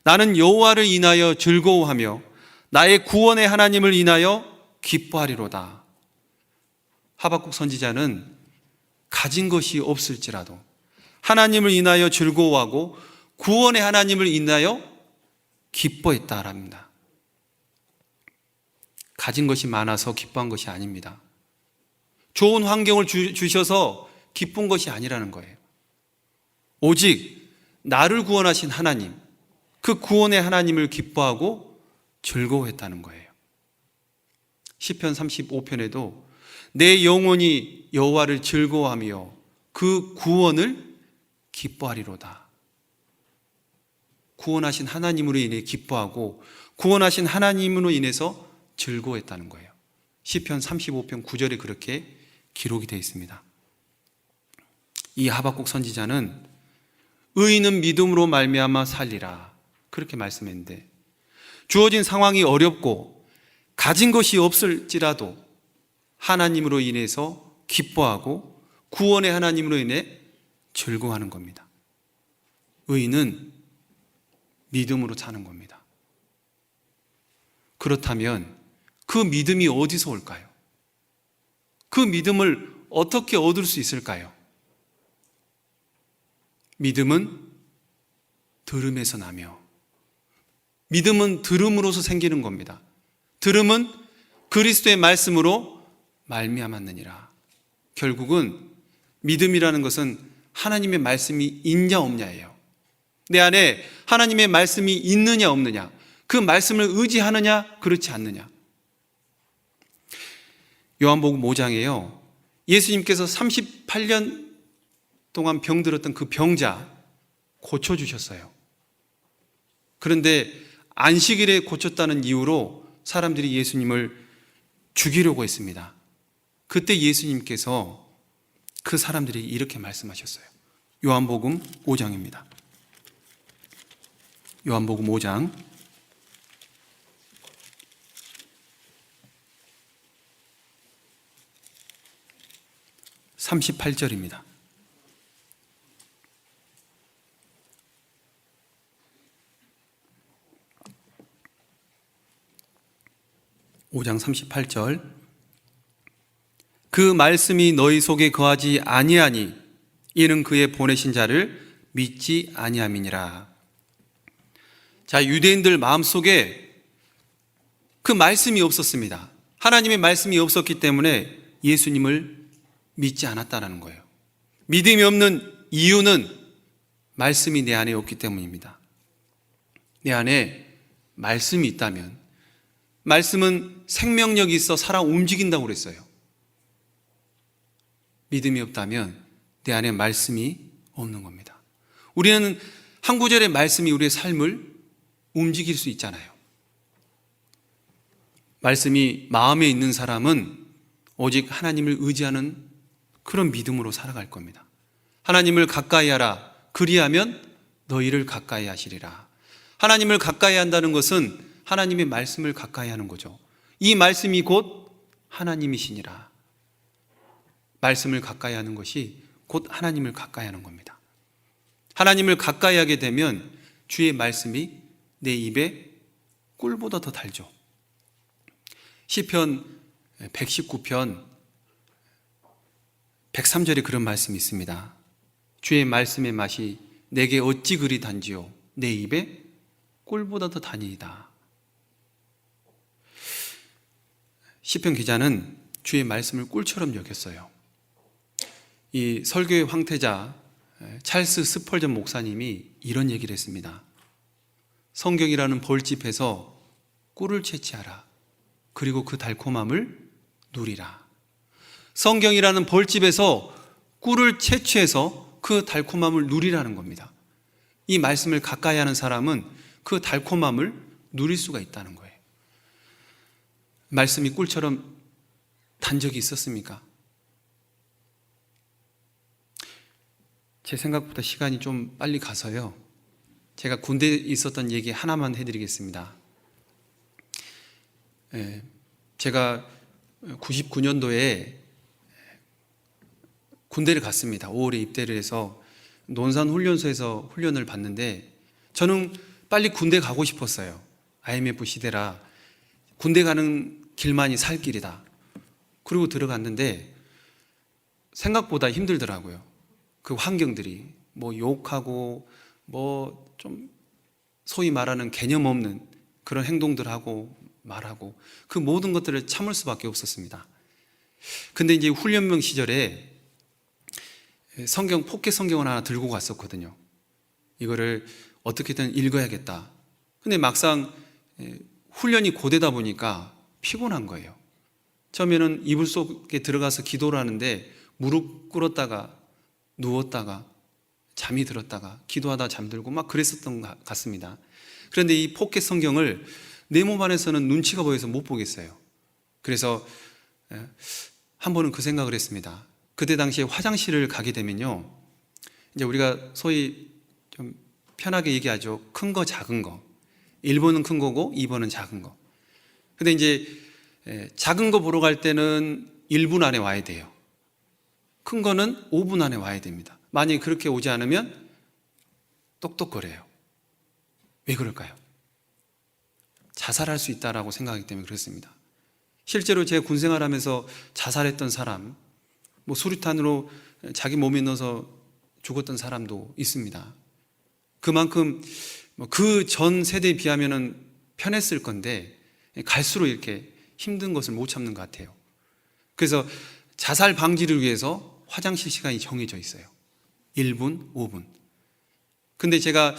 나는 여호와를 인하여 즐거워하며 나의 구원의 하나님을 인하여 기뻐하리로다. 하박국 선지자는 가진 것이 없을지라도 하나님을 인하여 즐거워하고 구원의 하나님을 인하여 기뻐했다랍니다. 가진 것이 많아서 기뻐한 것이 아닙니다. 좋은 환경을 주셔서 기쁜 것이 아니라는 거예요. 오직 나를 구원하신 하나님, 그 구원의 하나님을 기뻐하고 즐거워했다는 거예요. 시편 35편에도 내 영혼이 여호와를 즐거워하며 그 구원을 기뻐하리로다. 구원하신 하나님으로 인해 기뻐하고 구원하신 하나님으로 인해서 즐거워했다는 거예요. 시편 35편 9절에 그렇게 기록이 되어 있습니다. 이 하박국 선지자는 의인은 믿음으로 말미암아 살리라 그렇게 말씀했는데 주어진 상황이 어렵고 가진 것이 없을지라도 하나님으로 인해서 기뻐하고 구원의 하나님으로 인해 즐거워하는 겁니다. 의인은 믿음으로 사는 겁니다. 그렇다면 그 믿음이 어디서 올까요? 그 믿음을 어떻게 얻을 수 있을까요? 믿음은 들음에서 나며 믿음은 들음으로서 생기는 겁니다. 들음은 그리스도의 말씀으로 말미암았느니라. 결국은 믿음이라는 것은 하나님의 말씀이 있냐 없냐예요. 내 안에 하나님의 말씀이 있느냐 없느냐, 그 말씀을 의지하느냐 그렇지 않느냐. 요한복음 5장에요 예수님께서 38년 동안 병들었던 그 병자 고쳐주셨어요. 그런데 안식일에 고쳤다는 이유로 사람들이 예수님을 죽이려고 했습니다. 그때 예수님께서 그 사람들이 이렇게 말씀하셨어요. 요한복음 5장입니다. 요한복음 5장 38절입니다. (5장 38절) 그 말씀이 너희 속에 거하지 아니하니 이는 그의 보내신 자를 믿지 아니함이니라. 자, 유대인들 마음속에 그 말씀이 없었습니다. 하나님의 말씀이 없었기 때문에 예수님을 믿지 않았다는 거예요. 믿음이 없는 이유는 말씀이 내 안에 없기 때문입니다. 내 안에 말씀이 있다면, 말씀은 생명력이 있어 살아 움직인다고 그랬어요. 믿음이 없다면 내 안에 말씀이 없는 겁니다. 우리는 한 구절의 말씀이 우리의 삶을 움직일 수 있잖아요. 말씀이 마음에 있는 사람은 오직 하나님을 의지하는 그런 믿음으로 살아갈 겁니다. 하나님을 가까이 하라. 그리하면 너희를 가까이 하시리라. 하나님을 가까이 한다는 것은 하나님의 말씀을 가까이 하는 거죠. 이 말씀이 곧 하나님이시니라. 말씀을 가까이 하는 것이 곧 하나님을 가까이 하는 겁니다. 하나님을 가까이 하게 되면 주의 말씀이 내 입에 꿀보다 더 달죠. 시편 119편 103절에 그런 말씀이 있습니다. 주의 말씀의 맛이 내게 어찌 그리 단지요 내 입에 꿀보다 더 다니이다. 시편 기자는 주의 말씀을 꿀처럼 여겼어요. 이 설교의 황태자 찰스 스펄전 목사님이 이런 얘기를 했습니다. 성경이라는 벌집에서 꿀을 채취하라. 그리고 그 달콤함을 누리라. 성경이라는 벌집에서 꿀을 채취해서 그 달콤함을 누리라는 겁니다. 이 말씀을 가까이 하는 사람은 그 달콤함을 누릴 수가 있다는 거예요. 말씀이 꿀처럼 단 적이 있었습니까? 제 생각보다 시간이 좀 빨리 가서요. 제가 군대에 있었던 얘기 하나만 해드리겠습니다. 제가 99년도에 군대를 갔습니다. 5월에 입대를 해서 논산훈련소에서 훈련을 받는데 저는 빨리 군대 가고 싶었어요. IMF 시대라 군대 가는 길만이 살 길이다. 그리고 들어갔는데 생각보다 힘들더라고요. 그 환경들이 뭐 욕하고 뭐 좀 소위 말하는 개념 없는 그런 행동들하고 말하고 그 모든 것들을 참을 수밖에 없었습니다. 근데 이제 훈련병 시절에 성경, 포켓 성경을 하나 들고 갔었거든요. 이거를 어떻게든 읽어야겠다. 근데 막상 훈련이 고되다 보니까 피곤한 거예요. 처음에는 이불 속에 들어가서 기도를 하는데 무릎 꿇었다가 누웠다가 잠이 들었다가 기도하다 잠들고 막 그랬었던 것 같습니다. 그런데 이 포켓 성경을 내 몸 안에서는 눈치가 보여서 못 보겠어요. 그래서 한 번은 그 생각을 했습니다. 그때 당시에 화장실을 가게 되면요, 이제 우리가 소위 좀 편하게 얘기하죠. 큰 거, 작은 거. 1번은 큰 거고 2번은 작은 거. 근데 이제 작은 거 보러 갈 때는 1분 안에 와야 돼요. 큰 거는 5분 안에 와야 됩니다. 만약에 그렇게 오지 않으면 똑똑거려요. 왜 그럴까요? 자살할 수 있다라고 생각하기 때문에 그렇습니다. 실제로 제가 군 생활하면서 자살했던 사람, 뭐 수류탄으로 자기 몸에 넣어서 죽었던 사람도 있습니다. 그만큼 그 전 세대에 비하면은 편했을 건데 갈수록 이렇게 힘든 것을 못 참는 것 같아요. 그래서 자살 방지를 위해서 화장실 시간이 정해져 있어요. 1분, 5분. 근데 제가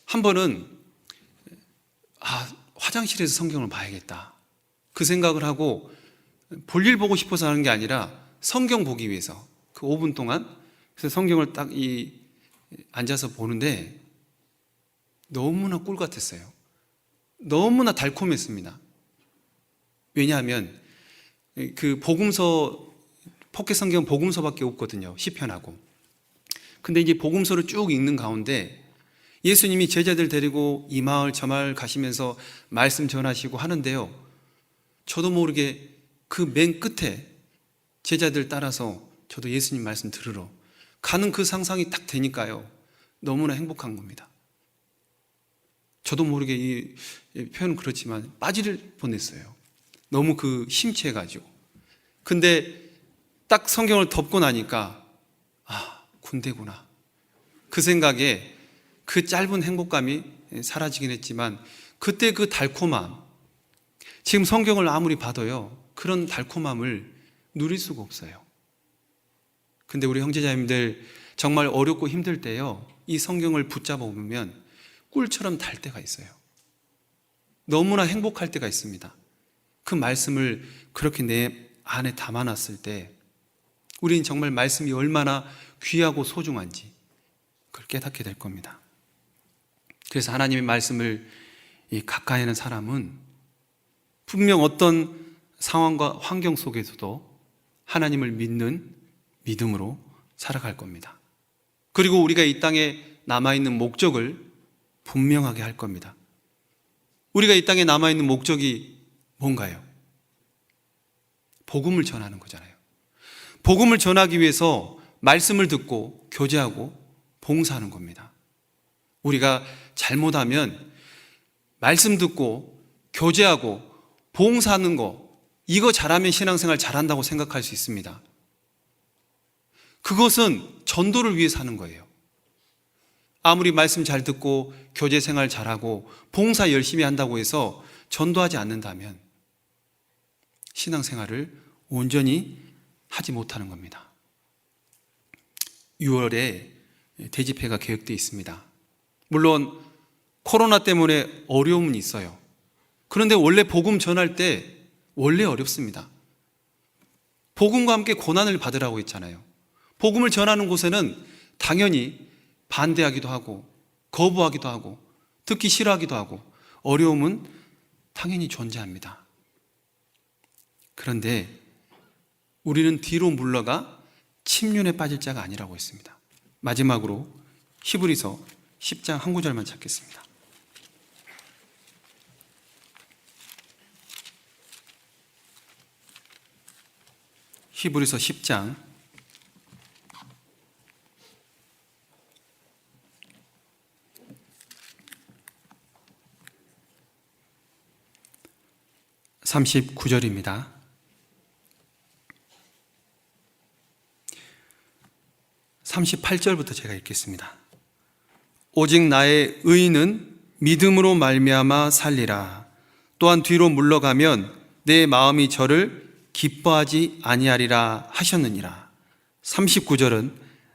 한 번은 화장실에서 성경을 봐야겠다. 그 생각을 하고 볼일 보고 싶어서 하는 게 아니라 성경 보기 위해서 그 5분 동안 그래서 성경을 딱 앉아서 보는데 너무나 꿀 같았어요. 너무나 달콤했습니다. 왜냐하면 그 복음서, 포켓 성경 복음서밖에 없거든요. 시편하고. 근데 이제 복음서를 쭉 읽는 가운데 예수님이 제자들 데리고 이 마을 저 마을 가시면서 말씀 전하시고 하는데요, 저도 모르게 그 맨 끝에 제자들 따라서 저도 예수님 말씀 들으러 가는 그 상상이 딱 되니까요, 너무나 행복한 겁니다. 저도 모르게 이 표현은 그렇지만 빠질 뻔했어요. 너무 그 심취해가지고. 근데 딱 성경을 덮고 나니까 군대구나, 그 생각에 그 짧은 행복감이 사라지긴 했지만 그때 그 달콤함, 지금 성경을 아무리 봐도요 그런 달콤함을 누릴 수가 없어요. 근데 우리 형제자매님들 정말 어렵고 힘들 때요, 이 성경을 붙잡아 보면 꿀처럼 달 때가 있어요. 너무나 행복할 때가 있습니다. 그 말씀을 그렇게 내 안에 담아놨을 때 우리는 정말 말씀이 얼마나 귀하고 소중한지 그걸 깨닫게 될 겁니다. 그래서 하나님의 말씀을 가까이 하는 사람은 분명 어떤 상황과 환경 속에서도 하나님을 믿는 믿음으로 살아갈 겁니다. 그리고 우리가 이 땅에 남아있는 목적을 분명하게 할 겁니다. 우리가 이 땅에 남아있는 목적이 뭔가요? 복음을 전하는 거잖아요. 복음을 전하기 위해서 말씀을 듣고 교제하고 봉사하는 겁니다. 우리가 잘못하면 말씀 듣고 교제하고 봉사하는 거, 이거 잘하면 신앙생활 잘한다고 생각할 수 있습니다. 그것은 전도를 위해서 하는 거예요. 아무리 말씀 잘 듣고 교제생활 잘하고 봉사 열심히 한다고 해서 전도하지 않는다면 신앙생활을 온전히 하지 못하는 겁니다. 6월에 대집회가 계획되어 있습니다. 물론 코로나 때문에 어려움은 있어요. 그런데 원래 복음 전할 때 원래 어렵습니다. 복음과 함께 고난을 받으라고 했잖아요. 복음을 전하는 곳에는 당연히 반대하기도 하고 거부하기도 하고 듣기 싫어하기도 하고 어려움은 당연히 존재합니다. 그런데 우리는 뒤로 물러가 침륜에 빠질 자가 아니라고 했습니다. 마지막으로 히브리서 10장 한 구절만 찾겠습니다. 히브리서 10장 39절입니다. 38절부터 제가 읽겠습니다. 오직 나의 의인은 믿음으로 말미암아 살리라. 또한 뒤로 물러가면 내 마음이 저를 기뻐하지 아니하리라 하셨느니라. 39절은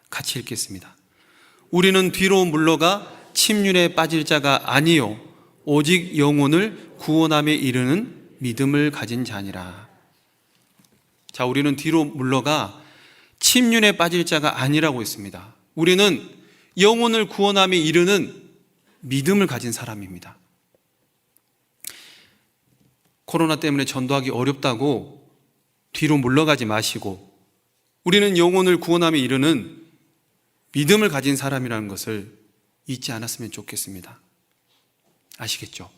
같이 읽겠습니다. 우리는 뒤로 물러가 침륜에 빠질 자가 아니요 오직 영혼을 구원함에 이르는 믿음을 가진 자니라. 자, 우리는 뒤로 물러가 침륜에 빠질 자가 아니라고 했습니다. 우리는 영혼을 구원함에 이르는 믿음을 가진 사람입니다. 코로나 때문에 전도하기 어렵다고 뒤로 물러가지 마시고 우리는 영혼을 구원함에 이르는 믿음을 가진 사람이라는 것을 잊지 않았으면 좋겠습니다. 아시겠죠?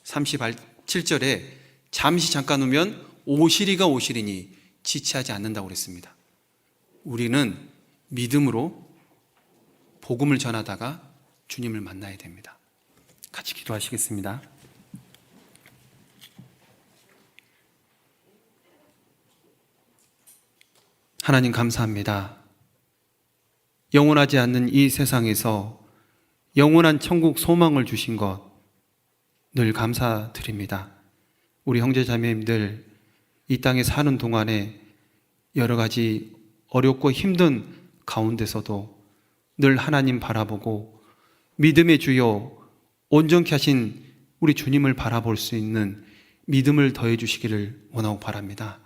37절에 잠시 잠깐 오면 오시리가 오시리니 지체하지 않는다고 그랬습니다. 우리는 믿음으로 복음을 전하다가 주님을 만나야 됩니다. 같이 기도하시겠습니다. 하나님 감사합니다. 영원하지 않는 이 세상에서 영원한 천국 소망을 주신 것 늘 감사드립니다. 우리 형제자매님들 이 땅에 사는 동안에 여러 가지 어렵고 힘든 가운데서도 늘 하나님 바라보고 믿음의 주여 온전케 하신 우리 주님을 바라볼 수 있는 믿음을 더해 주시기를 원하고 바랍니다.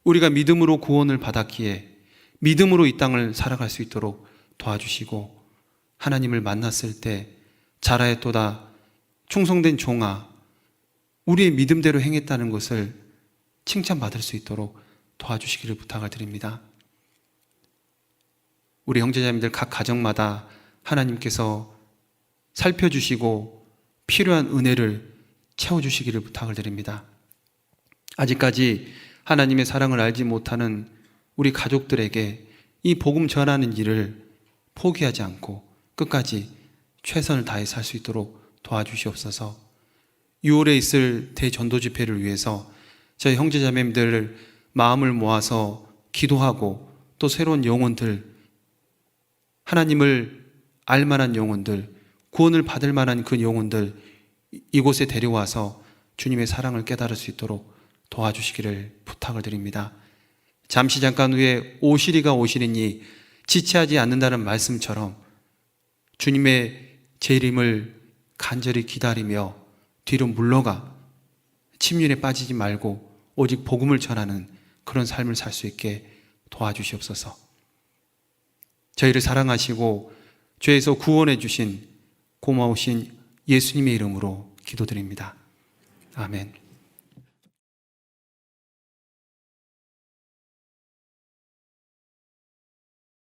우리가 믿음으로 구원을 받았기에 믿음으로 이 땅을 살아갈 수 있도록 도와주시고, 하나님을 만났을 때 잘하였도다 충성된 종아, 우리의 믿음대로 행했다는 것을 칭찬받을 수 있도록 도와주시기를 부탁을 드립니다. 우리 형제자매들 각 가정마다 하나님께서 살펴주시고 필요한 은혜를 채워주시기를 부탁을 드립니다. 아직까지 하나님의 사랑을 알지 못하는 우리 가족들에게 이 복음 전하는 일을 포기하지 않고 끝까지 최선을 다해서 할 수 있도록 도와주시옵소서. 6월에 있을 대전도 집회를 위해서 저희 형제자매님들 마음을 모아서 기도하고, 또 새로운 영혼들, 하나님을 알만한 영혼들, 구원을 받을 만한 그 영혼들 이곳에 데려와서 주님의 사랑을 깨달을 수 있도록 도와주시기를 부탁을 드립니다. 잠시 잠깐 후에 오시리가 오시리니 지체하지 않는다는 말씀처럼 주님의 재림을 간절히 기다리며 뒤로 물러가 침륜에 빠지지 말고 오직 복음을 전하는 그런 삶을 살 수 있게 도와주시옵소서. 저희를 사랑하시고 죄에서 구원해 주신 고마우신 예수님의 이름으로 기도드립니다. 아멘.